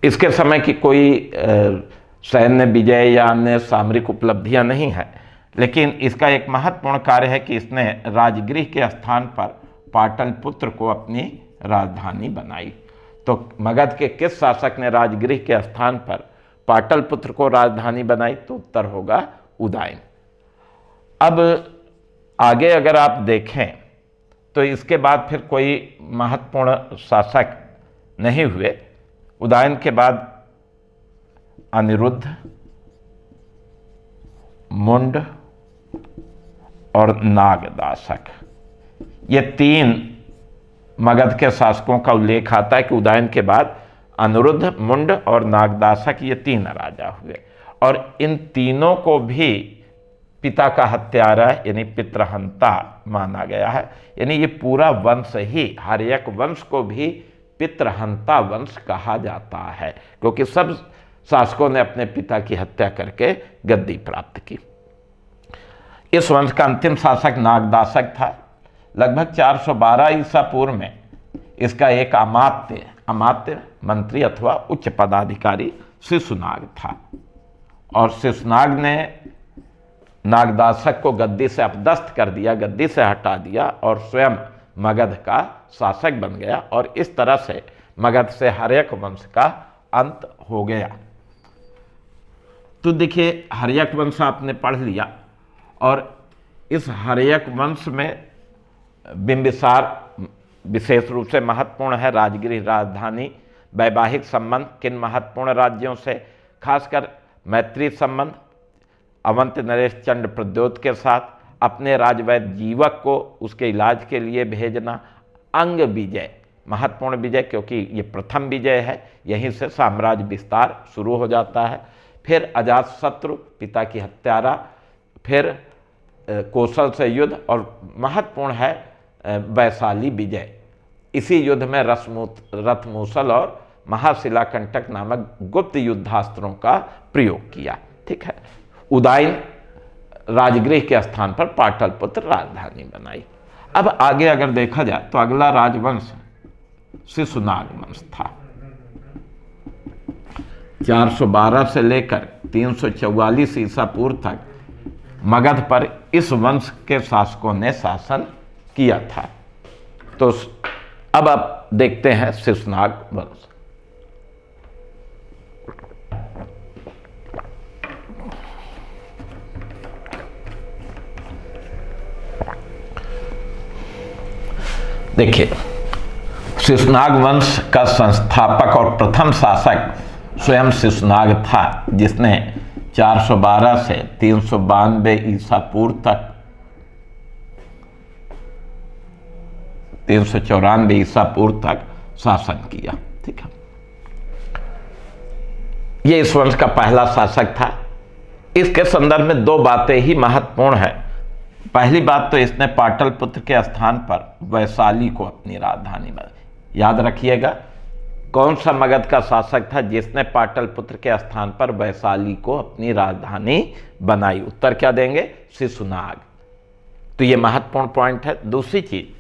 इसके समय की कोई सैन्य विजय या अन्य सामरिक उपलब्धियां नहीं है, लेकिन इसका एक महत्वपूर्ण कार्य है कि इसने राजगृह के स्थान पर पाटलिपुत्र को अपनी राजधानी बनाई। तो मगध के किस शासक ने राजगृह के स्थान पर पाटलिपुत्र को राजधानी बनाई? तो उत्तर होगा उदयन। अब आगे अगर आप देखें तो इसके बाद फिर कोई महत्वपूर्ण शासक नहीं हुए। उदयन के बाद अनिरुद्ध, मुंड और नागदासक, ये 3 मगध के शासकों का उल्लेख आता है कि उदयन के बाद अनिरुद्ध, मुंड और नागदासक, ये 3 राजा हुए। और इन तीनों को भी पिता का हत्यारा यानी पितृहंता माना गया है। यानी ये पूरा वंश ही, हर्यक वंश को भी पितृहंता वंश कहा जाता है, क्योंकि सब शासकों ने अपने पिता की हत्या करके गद्दी प्राप्त की। इस वंश का अंतिम शासक नागदासक था। लगभग 412 ईसा पूर्व में इसका एक अमात्य मंत्री अथवा उच्च पदाधिकारी शिशुनाग था, और शिशुनाग ने नागदासक को गद्दी से अपदस्थ कर दिया, गद्दी से हटा दिया और स्वयं मगध का शासक बन गया। और इस तरह से मगध से हर्यक वंश का अंत हो गया। तो देखिए, हर्यक वंश आपने पढ़ लिया, और इस हर्यक वंश में बिंबिसार विशेष रूप से महत्वपूर्ण है। राजगृह राजधानी वैवाहिक संबंध किन महत्वपूर्ण राज्यों से, खासकर मैत्री संबंध अवंत नरेश चंड प्रद्योत के साथ, अपने राजवैद्य जीवक को उसके इलाज के लिए भेजना, अंग विजय महत्वपूर्ण विजय क्योंकि ये प्रथम विजय है, यहीं से साम्राज्य विस्तार शुरू हो जाता है। फिर अजातशत्रु पिता की हत्यारा, फिर कौशल से युद्ध, और महत्वपूर्ण है वैशाली विजय। इसी युद्ध में रथमूसल और महाशिलाकंटक नामक गुप्त युद्धास्त्रों का प्रयोग किया। ठीक है, उदयन राजगृह के स्थान पर पाटलिपुत्र राजधानी बनाई। अब आगे अगर देखा जाए तो अगला राजवंश शिशुनाग वंश था। 412 से लेकर 344 ईसा पूर्व तक मगध पर इस वंश के शासकों ने शासन किया था। तो अब आप देखते हैं शिशुनाग वंश। देखिए, शिशुनाग वंश का संस्थापक और प्रथम शासक स्वयं शिशुनाग था, जिसने 412 से 392 ईसा पूर्व तक 394 ईसा पूर्व तक शासन किया। ठीक है, ये इस वंश का पहला शासक था। इसके संदर्भ में दो बातें ही महत्वपूर्ण है। पहली बात तो इसने पाटलिपुत्र के स्थान पर वैशाली को अपनी राजधानी बनाई। याद रखिएगा, कौन सा मगध का शासक था जिसने पाटलिपुत्र के स्थान पर वैशाली को अपनी राजधानी बनाई? उत्तर क्या देंगे? शिशुनाग। तो ये महत्वपूर्ण पॉइंट है। दूसरी चीज,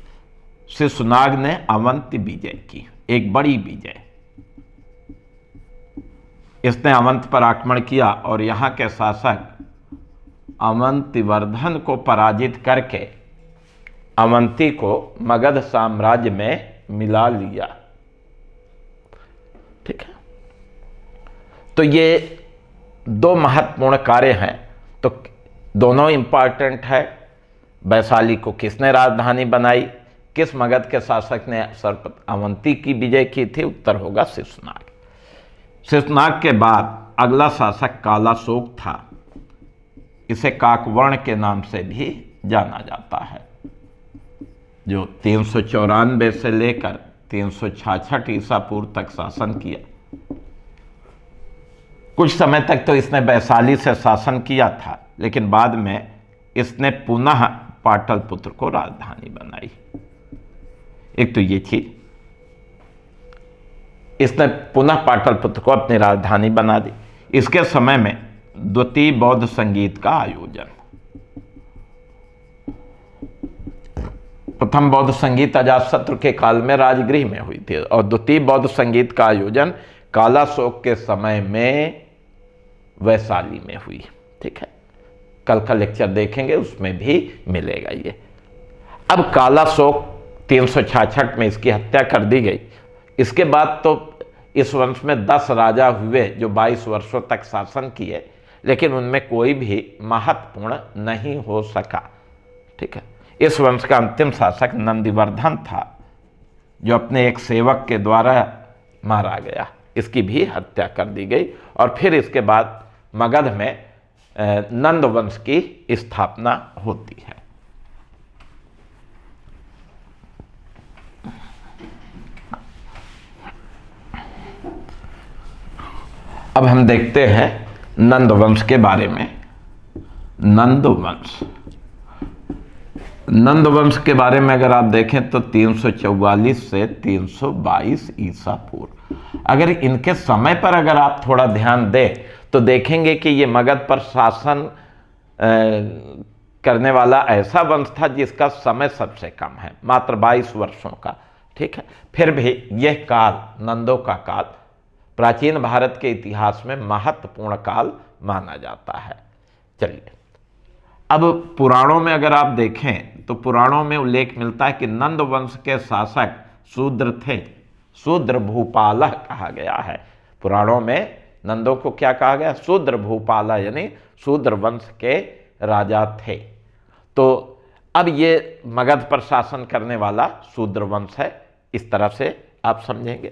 शिशुनाग ने अवंती विजय की, एक बड़ी विजय। इसने अवंत पर आक्रमण किया और यहां के शासक अवंतिवर्धन को पराजित करके अवंती को मगध साम्राज्य में मिला लिया। ठीक है, तो ये दो महत्वपूर्ण कार्य हैं। तो दोनों इंपॉर्टेंट है। वैशाली को किसने राजधानी बनाई? किस मगध के शासक ने अवंती की विजय की थी? उत्तर होगा शिशुनाग। शिशुनाग के बाद अगला शासक कालाशोक था। इसे काकवर्ण के नाम से भी जाना जाता है, जो 394 से लेकर 366 ईसा पूर्व तक शासन किया। कुछ समय तक तो इसने वैशाली से शासन किया था, लेकिन बाद में इसने पुनः पाटलिपुत्र को राजधानी बनाई। एक तो ये चीज, इसने पुनः पाटलिपुत्र को अपनी राजधानी बना दी। इसके समय में द्वितीय बौद्ध संगीत का आयोजन। प्रथम बौद्ध संगीत अजातशत्रु के काल में राजगृह में हुई थी, और द्वितीय बौद्ध संगीत का आयोजन कालाशोक के समय में वैशाली में हुई। ठीक है, कल का लेक्चर देखेंगे, उसमें भी मिलेगा ये। अब कालाशोक 366 में इसकी हत्या कर दी गई। इसके बाद तो इस वंश में 10 राजा हुए जो 22 वर्षों तक शासन किए, लेकिन उनमें कोई भी महत्वपूर्ण नहीं हो सका। ठीक है, इस वंश का अंतिम शासक नंदिवर्धन था, जो अपने एक सेवक के द्वारा मारा गया। इसकी भी हत्या कर दी गई, और फिर इसके बाद मगध में नंद वंश की स्थापना होती है। अब हम देखते हैं नंद वंश के बारे में। नंद वंश के बारे में अगर आप देखें तो 344 से 322 ईसा पूर्व। अगर इनके समय पर अगर आप थोड़ा ध्यान दें तो देखेंगे कि ये मगध पर शासन करने वाला ऐसा वंश था जिसका समय सबसे कम है, मात्र 22 वर्षों का। ठीक है, फिर भी यह काल, नंदों का काल, प्राचीन भारत के इतिहास में महत्वपूर्ण काल माना जाता है। चलिए, अब पुराणों में अगर आप देखें तो पुराणों में उल्लेख मिलता है कि नंद वंश के शासक शूद्र थे। शूद्र भूपाल कहा गया है। पुराणों में नंदों को क्या कहा गया? शूद्र भूपाल, यानी शूद्र वंश के राजा थे। तो अब ये मगध पर शासन करने वाला शूद्र वंश है, इस तरह से आप समझेंगे।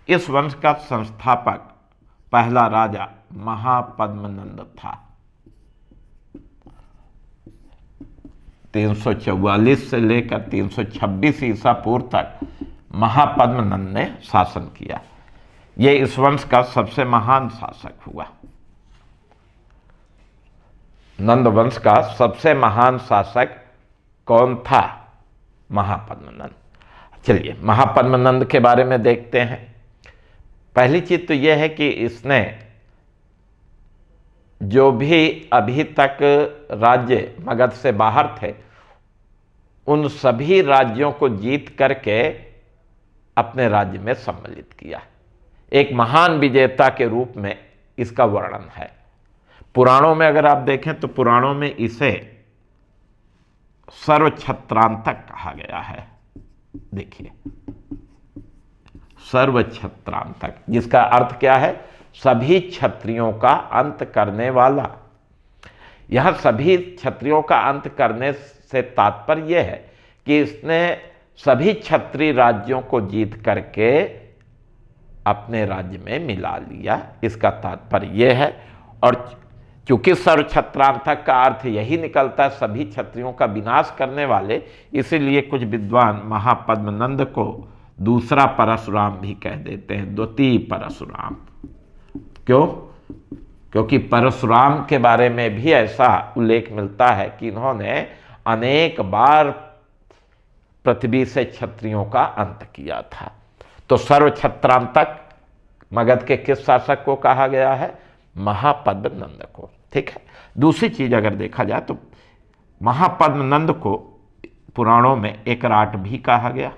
इस वंश का संस्थापक पहला राजा महापद्मनंद था। 344 से लेकर 326 ईसा पूर्व तक महापद्मनंद ने शासन किया। यह इस वंश का सबसे महान शासक हुआ। नंद वंश का सबसे महान शासक कौन था? महापद्मनंद। चलिए महापद्मनंद के बारे में देखते हैं। पहली चीज तो यह है कि इसने जो भी अभी तक राज्य मगध से बाहर थे उन सभी राज्यों को जीत करके अपने राज्य में सम्मिलित किया। एक महान विजेता के रूप में इसका वर्णन है। पुराणों में अगर आप देखें तो पुराणों में इसे सर्वछत्रांतक कहा गया है। देखिए सर्वछत्रांतक, जिसका अर्थ क्या है? सभी क्षत्रियों का अंत करने वाला। यह सभी क्षत्रियों का अंत करने से तात्पर्य यह है कि इसने सभी क्षत्रिय राज्यों को जीत करके अपने राज्य में मिला लिया, इसका तात्पर्य यह है। और चूंकि सर्वछत्रांतक का अर्थ यही निकलता है सभी क्षत्रियों का विनाश करने वाले, इसीलिए कुछ विद्वान महापद्मनंद को दूसरा परशुराम भी कह देते हैं, द्वितीय परशुराम। क्यों? क्योंकि परशुराम के बारे में भी ऐसा उल्लेख मिलता है कि इन्होंने अनेक बार पृथ्वी से क्षत्रियों का अंत किया था। तो सर्वछत्रांतक मगध के किस शासक को कहा गया है? महापद्मनंद को। ठीक है। दूसरी चीज अगर देखा जाए तो महापद्मनंद को पुराणों में एकराट भी कहा गया,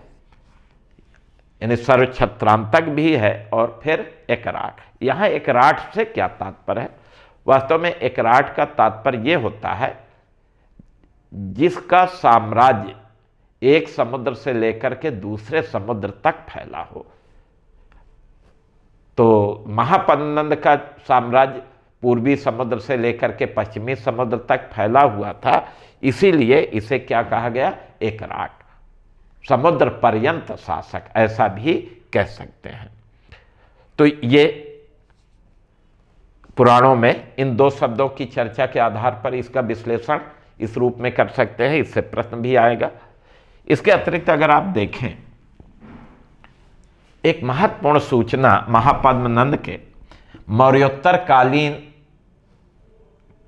यानी सर्वछत्रांतक भी है और फिर एकराट। यहां एकराट से क्या तात्पर्य है? वास्तव में एकराट का तात्पर्य यह होता है जिसका साम्राज्य एक समुद्र से लेकर के दूसरे समुद्र तक फैला हो। तो महापद्मनंद का साम्राज्य पूर्वी समुद्र से लेकर के पश्चिमी समुद्र तक फैला हुआ था, इसीलिए इसे क्या कहा गया? एकराट, समुद्र पर्यंत शासक, ऐसा भी कह सकते हैं। तो ये पुराणों में इन दो शब्दों की चर्चा के आधार पर इसका विश्लेषण इस रूप में कर सकते हैं। इससे प्रश्न भी आएगा। इसके अतिरिक्त अगर आप देखें एक महत्वपूर्ण सूचना महापद्मनंद के मौर्योत्तर कालीन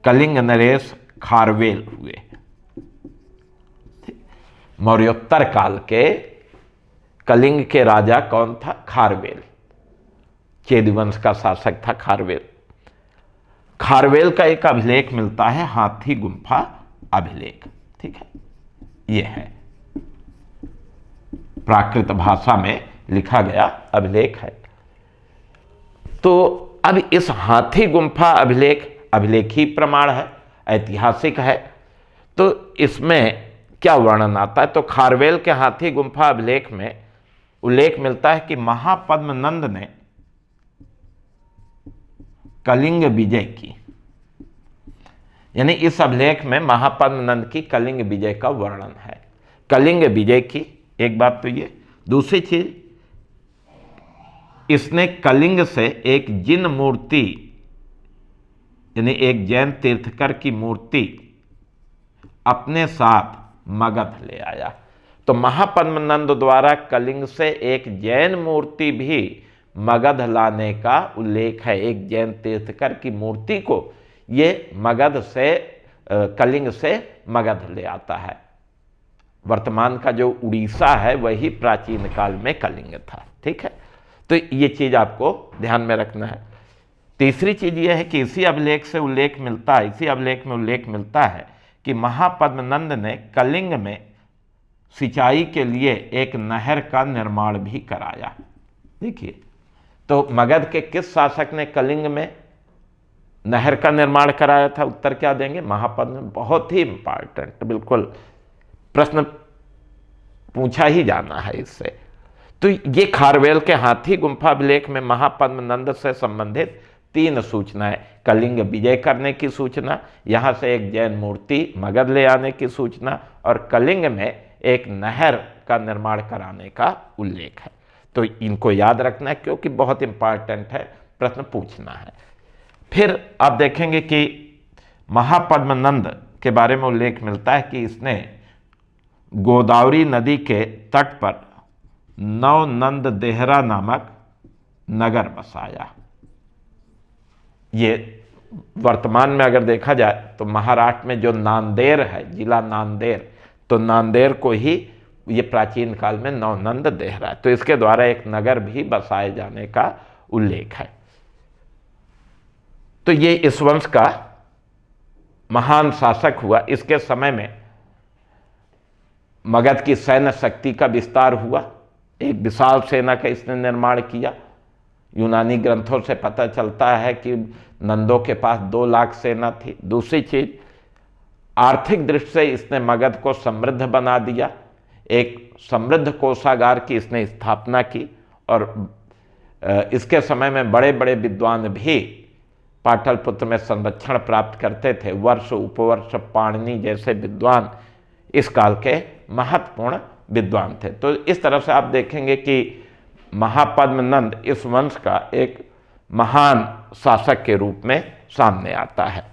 कलिंग नरेश खारवेल हुए। मौर्योत्तर काल के कलिंग के राजा कौन था? खारवेल। चेदिवंश का शासक था खारवेल। खारवेल का एक अभिलेख मिलता है, हाथी गुंफा अभिलेख। ठीक है, यह है प्राकृत भाषा में लिखा गया अभिलेख है। तो अब इस हाथी गुंफा अभिलेख ही प्रमाण है, ऐतिहासिक है। तो इसमें क्या वर्णन आता है? तो खारवेल के हाथी गुंफा अभिलेख में उल्लेख मिलता है कि महापद्मनंद ने कलिंग विजय की, यानी इस अभिलेख में महापद्मनंद की कलिंग विजय का वर्णन है। कलिंग विजय की एक बात तो ये। दूसरी चीज, इसने कलिंग से एक जिन मूर्ति, यानी एक जैन तीर्थकर की मूर्ति अपने साथ मगध ले आया। तो महापद्मनंद द्वारा कलिंग से एक जैन मूर्ति भी मगध लाने का उल्लेख है। एक जैन तीर्थकर की मूर्ति को ये मगध से कलिंग से मगध ले आता है। वर्तमान का जो उड़ीसा है वही प्राचीन काल में कलिंग था। ठीक है, तो ये चीज आपको ध्यान में रखना है। तीसरी चीज ये है कि इसी अभिलेख में उल्लेख मिलता है कि महापद्मनंद ने कलिंग में सिंचाई के लिए एक नहर का निर्माण भी कराया। देखिए, तो मगध के किस शासक ने कलिंग में नहर का निर्माण कराया था? उत्तर क्या देंगे? महापद्मनंद। बहुत ही इंपॉर्टेंट, बिल्कुल प्रश्न पूछा ही जाना है इससे। तो ये खारवेल के हाथी गुंफा अभिलेख में महापद्मनंद से संबंधित 3 सूचनाएं, कलिंग विजय करने की सूचना, यहां से एक जैन मूर्ति मगध ले आने की सूचना और कलिंग में एक नहर का निर्माण कराने का उल्लेख है। तो इनको याद रखना है क्योंकि बहुत इंपॉर्टेंट है, प्रश्न पूछना है। फिर आप देखेंगे कि महापद्मनंद के बारे में उल्लेख मिलता है कि इसने गोदावरी नदी के तट पर नवनंद देहरा नामक नगर बसाया। ये वर्तमान में अगर देखा जाए तो महाराष्ट्र में जो नांदेड़ है, जिला नांदेड़, तो नांदेड़ को ही ये प्राचीन काल में नवनंद देहरा, तो इसके द्वारा एक नगर भी बसाए जाने का उल्लेख है। तो ये इस वंश का महान शासक हुआ। इसके समय में मगध की सैन्य शक्ति का विस्तार हुआ, एक विशाल सेना का इसने निर्माण किया। यूनानी ग्रंथों से पता चलता है कि नंदों के पास 2 लाख सेना थी। दूसरी चीज, आर्थिक दृष्टि से इसने मगध को समृद्ध बना दिया। एक समृद्ध कोषागार की इसने स्थापना की और इसके समय में बड़े बड़े विद्वान भी पाटलिपुत्र में संरक्षण प्राप्त करते थे। वर्ष, उपवर्ष, पाणिनि जैसे विद्वान इस काल के महत्वपूर्ण विद्वान थे। तो इस तरह से आप देखेंगे कि महापद्मनंद इस वंश का एक महान शासक के रूप में सामने आता है।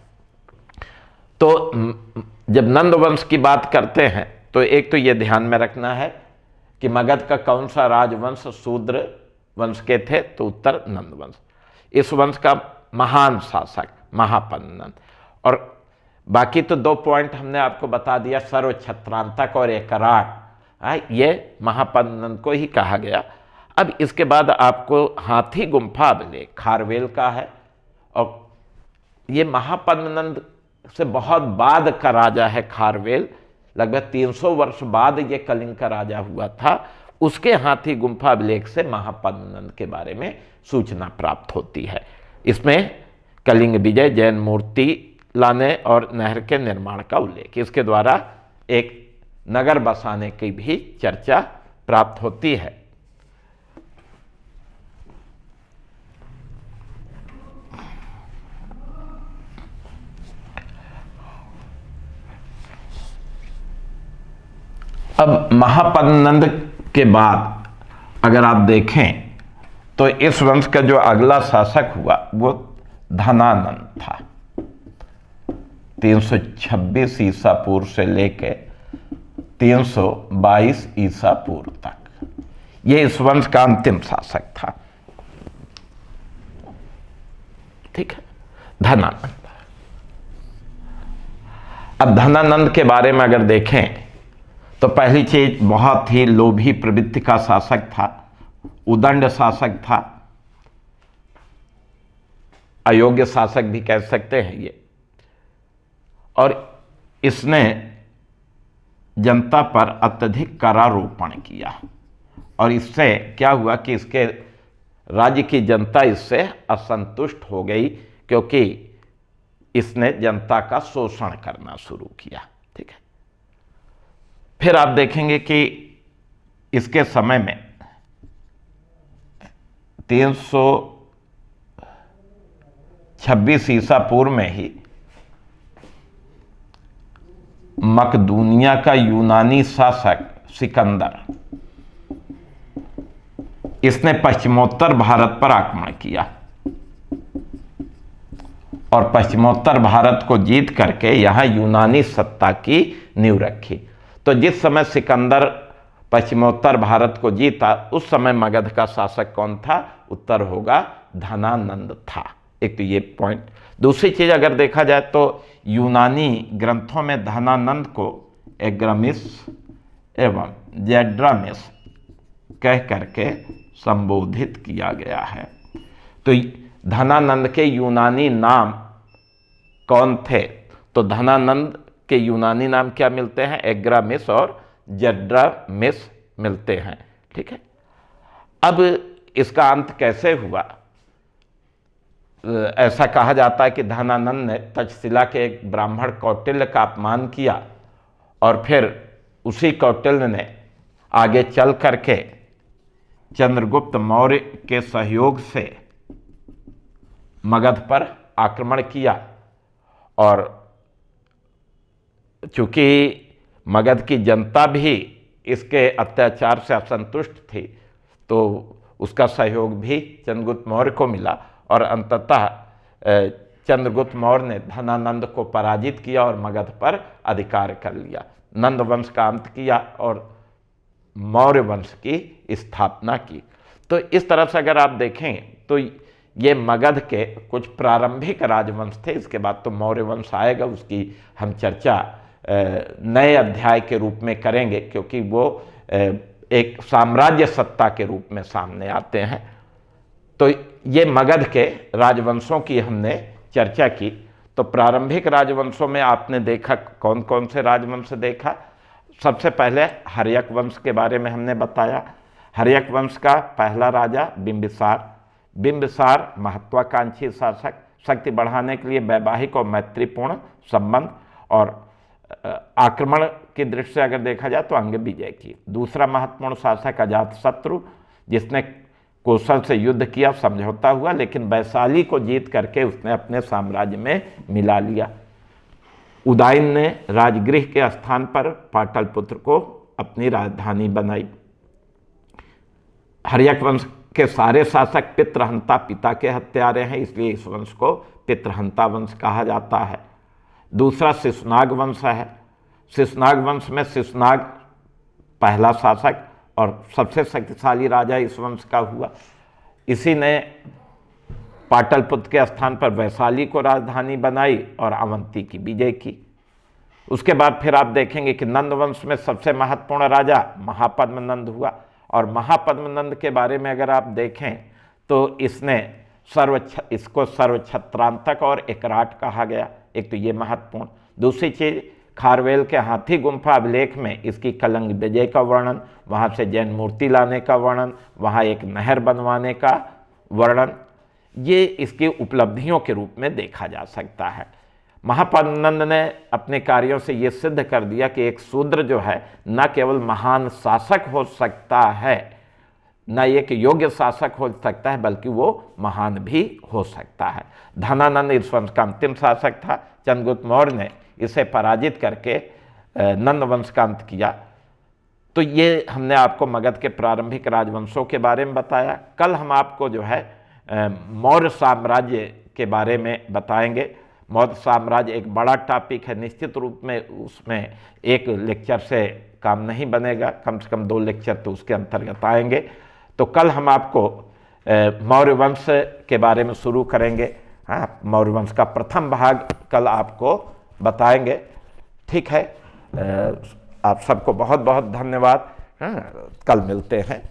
तो जब नंद वंश की बात करते हैं तो एक तो ये ध्यान में रखना है कि मगध का कौन सा राजवंश शूद्र वंश के थे, तो उत्तर नंद वंश। इस वंश का महान शासक महापद्मनंद। और बाकी तो 2 पॉइंट हमने आपको बता दिया, सर्वछत्रांतक और एकराट, ये महापद्मनंद को ही कहा गया। अब इसके बाद आपको हाथी गुम्फा अभिलेख खारवेल का है, और ये महापद्मनंद से बहुत बाद का राजा है खारवेल, लगभग 300 वर्ष बाद ये कलिंग का राजा हुआ था। उसके हाथी गुम्फा अभिलेख से महापद्मनंद के बारे में सूचना प्राप्त होती है। इसमें कलिंग विजय, जैन मूर्ति लाने और नहर के निर्माण का उल्लेख, इसके द्वारा एक नगर बसाने की भी चर्चा प्राप्त होती है। अब महापद्मनंद के बाद अगर आप देखें तो इस वंश का जो अगला शासक हुआ वो धनानंद था। 326 ईसा पूर्व से लेकर 322 ईसा पूर्व तक ये इस वंश का अंतिम शासक था। ठीक है, धनानंद। अब धनानंद के बारे में अगर देखें तो पहली चीज, बहुत ही लोभी प्रवृत्ति का शासक था, उदंड शासक था, अयोग्य शासक भी कह सकते हैं ये। और इसने जनता पर अत्यधिक करारोपण किया और इससे क्या हुआ कि इसके राज्य की जनता इससे असंतुष्ट हो गई क्योंकि इसने जनता का शोषण करना शुरू किया। ठीक है, फिर आप देखेंगे कि इसके समय में 326 ईसा पूर्व में ही मकदूनिया का यूनानी शासक सिकंदर, इसने पश्चिमोत्तर भारत पर आक्रमण किया और पश्चिमोत्तर भारत को जीत करके यहां यूनानी सत्ता की नींव रखी। तो जिस समय सिकंदर पश्चिमोत्तर भारत को जीता उस समय मगध का शासक कौन था? उत्तर होगा धनानंद था। एक तो ये पॉइंट। दूसरी चीज अगर देखा जाए तो यूनानी ग्रंथों में धनानंद को एग्रामिस एवं जैड्रामिस कह करके संबोधित किया गया है। तो धनानंद के यूनानी नाम कौन थे? तो धनानंद के यूनानी नाम क्या मिलते हैं? एग्रामिस और जैड्रामिस मिलते हैं। ठीक है, अब इसका अंत कैसे हुआ? ऐसा कहा जाता है कि धनानंद ने तक्षशिला के एक ब्राह्मण कौटिल्य का अपमान किया और फिर उसी कौटिल्य ने आगे चल करके चंद्रगुप्त मौर्य के सहयोग से मगध पर आक्रमण किया और चूंकि मगध की जनता भी इसके अत्याचार से असंतुष्ट थी तो उसका सहयोग भी चंद्रगुप्त मौर्य को मिला और अंततः चंद्रगुप्त मौर्य ने धनानंद को पराजित किया और मगध पर अधिकार कर लिया, नंद वंश का अंत किया और मौर्य वंश की स्थापना की। तो इस तरह से अगर आप देखें तो ये मगध के कुछ प्रारंभिक राजवंश थे। इसके बाद तो मौर्य वंश आएगा, उसकी हम चर्चा नए अध्याय के रूप में करेंगे, क्योंकि वो एक साम्राज्य सत्ता के रूप में सामने आते हैं। तो ये मगध के राजवंशों की हमने चर्चा की। तो प्रारंभिक राजवंशों में आपने देखा कौन कौन से राजवंश देखा। सबसे पहले हर्यक वंश के बारे में हमने बताया। हर्यक वंश का पहला राजा बिंबिसार। बिंबिसार महत्वाकांक्षी शासक, शक्ति बढ़ाने के लिए वैवाहिक और मैत्रीपूर्ण संबंध और आक्रमण की दृष्टि से अगर देखा जाए तो अंग विजय की। दूसरा महत्वपूर्ण शासक अजातशत्रु, जिसने कौशल से युद्ध किया, समझौता हुआ, लेकिन वैशाली को जीत करके उसने अपने साम्राज्य में मिला लिया। उदयन ने राजगृह के स्थान पर पाटलिपुत्र को अपनी राजधानी बनाई। हर्यक वंश के सारे शासक पितृहंता, पिता के हत्यारे हैं, इसलिए इस वंश को पितृहंता वंश कहा जाता है। दूसरा शिशुनाग वंश है। शिशुनाग वंश में शिशुनाग पहला शासक और सबसे शक्तिशाली राजा इस वंश का हुआ। इसी ने पाटलिपुत्र के स्थान पर वैशाली को राजधानी बनाई और अवंती की विजय की। उसके बाद फिर आप देखेंगे कि नंद वंश में सबसे महत्वपूर्ण राजा महापद्मनंद हुआ। और महापद्मनंद के बारे में अगर आप देखें तो इसको सर्वछत्रांतक और एकराट कहा गया। एक तो ये महत्वपूर्ण। दूसरी चीज़, खारवेल के हाथी गुम्फा अभिलेख में इसकी कलंग विजय का वर्णन, वहाँ से जैन मूर्ति लाने का वर्णन, वहाँ एक नहर बनवाने का वर्णन, ये इसकी उपलब्धियों के रूप में देखा जा सकता है। महापद्मनंद ने अपने कार्यों से ये सिद्ध कर दिया कि एक शूद्र जो है न केवल महान शासक हो सकता है, न एक योग्य शासक हो सकता है, बल्कि वो महान भी हो सकता है। धनानंद इस वंश का अंतिम शासक था। चंद्रगुप्त मौर्य ने इसे पराजित करके नंद वंश का अंत किया। तो ये हमने आपको मगध के प्रारंभिक राजवंशों के बारे में बताया। कल हम आपको जो है मौर्य साम्राज्य के बारे में बताएंगे। मौर्य साम्राज्य एक बड़ा टॉपिक है, निश्चित रूप में उसमें एक लेक्चर से काम नहीं बनेगा, कम से कम 2 लेक्चर तो उसके अंतर्गत आएंगे। तो कल हम आपको मौर्य वंश के बारे में शुरू करेंगे। हाँ, मौर्य वंश का प्रथम भाग कल आपको बताएंगे। ठीक है, आप सबको बहुत बहुत धन्यवाद। हाँ, कल मिलते हैं।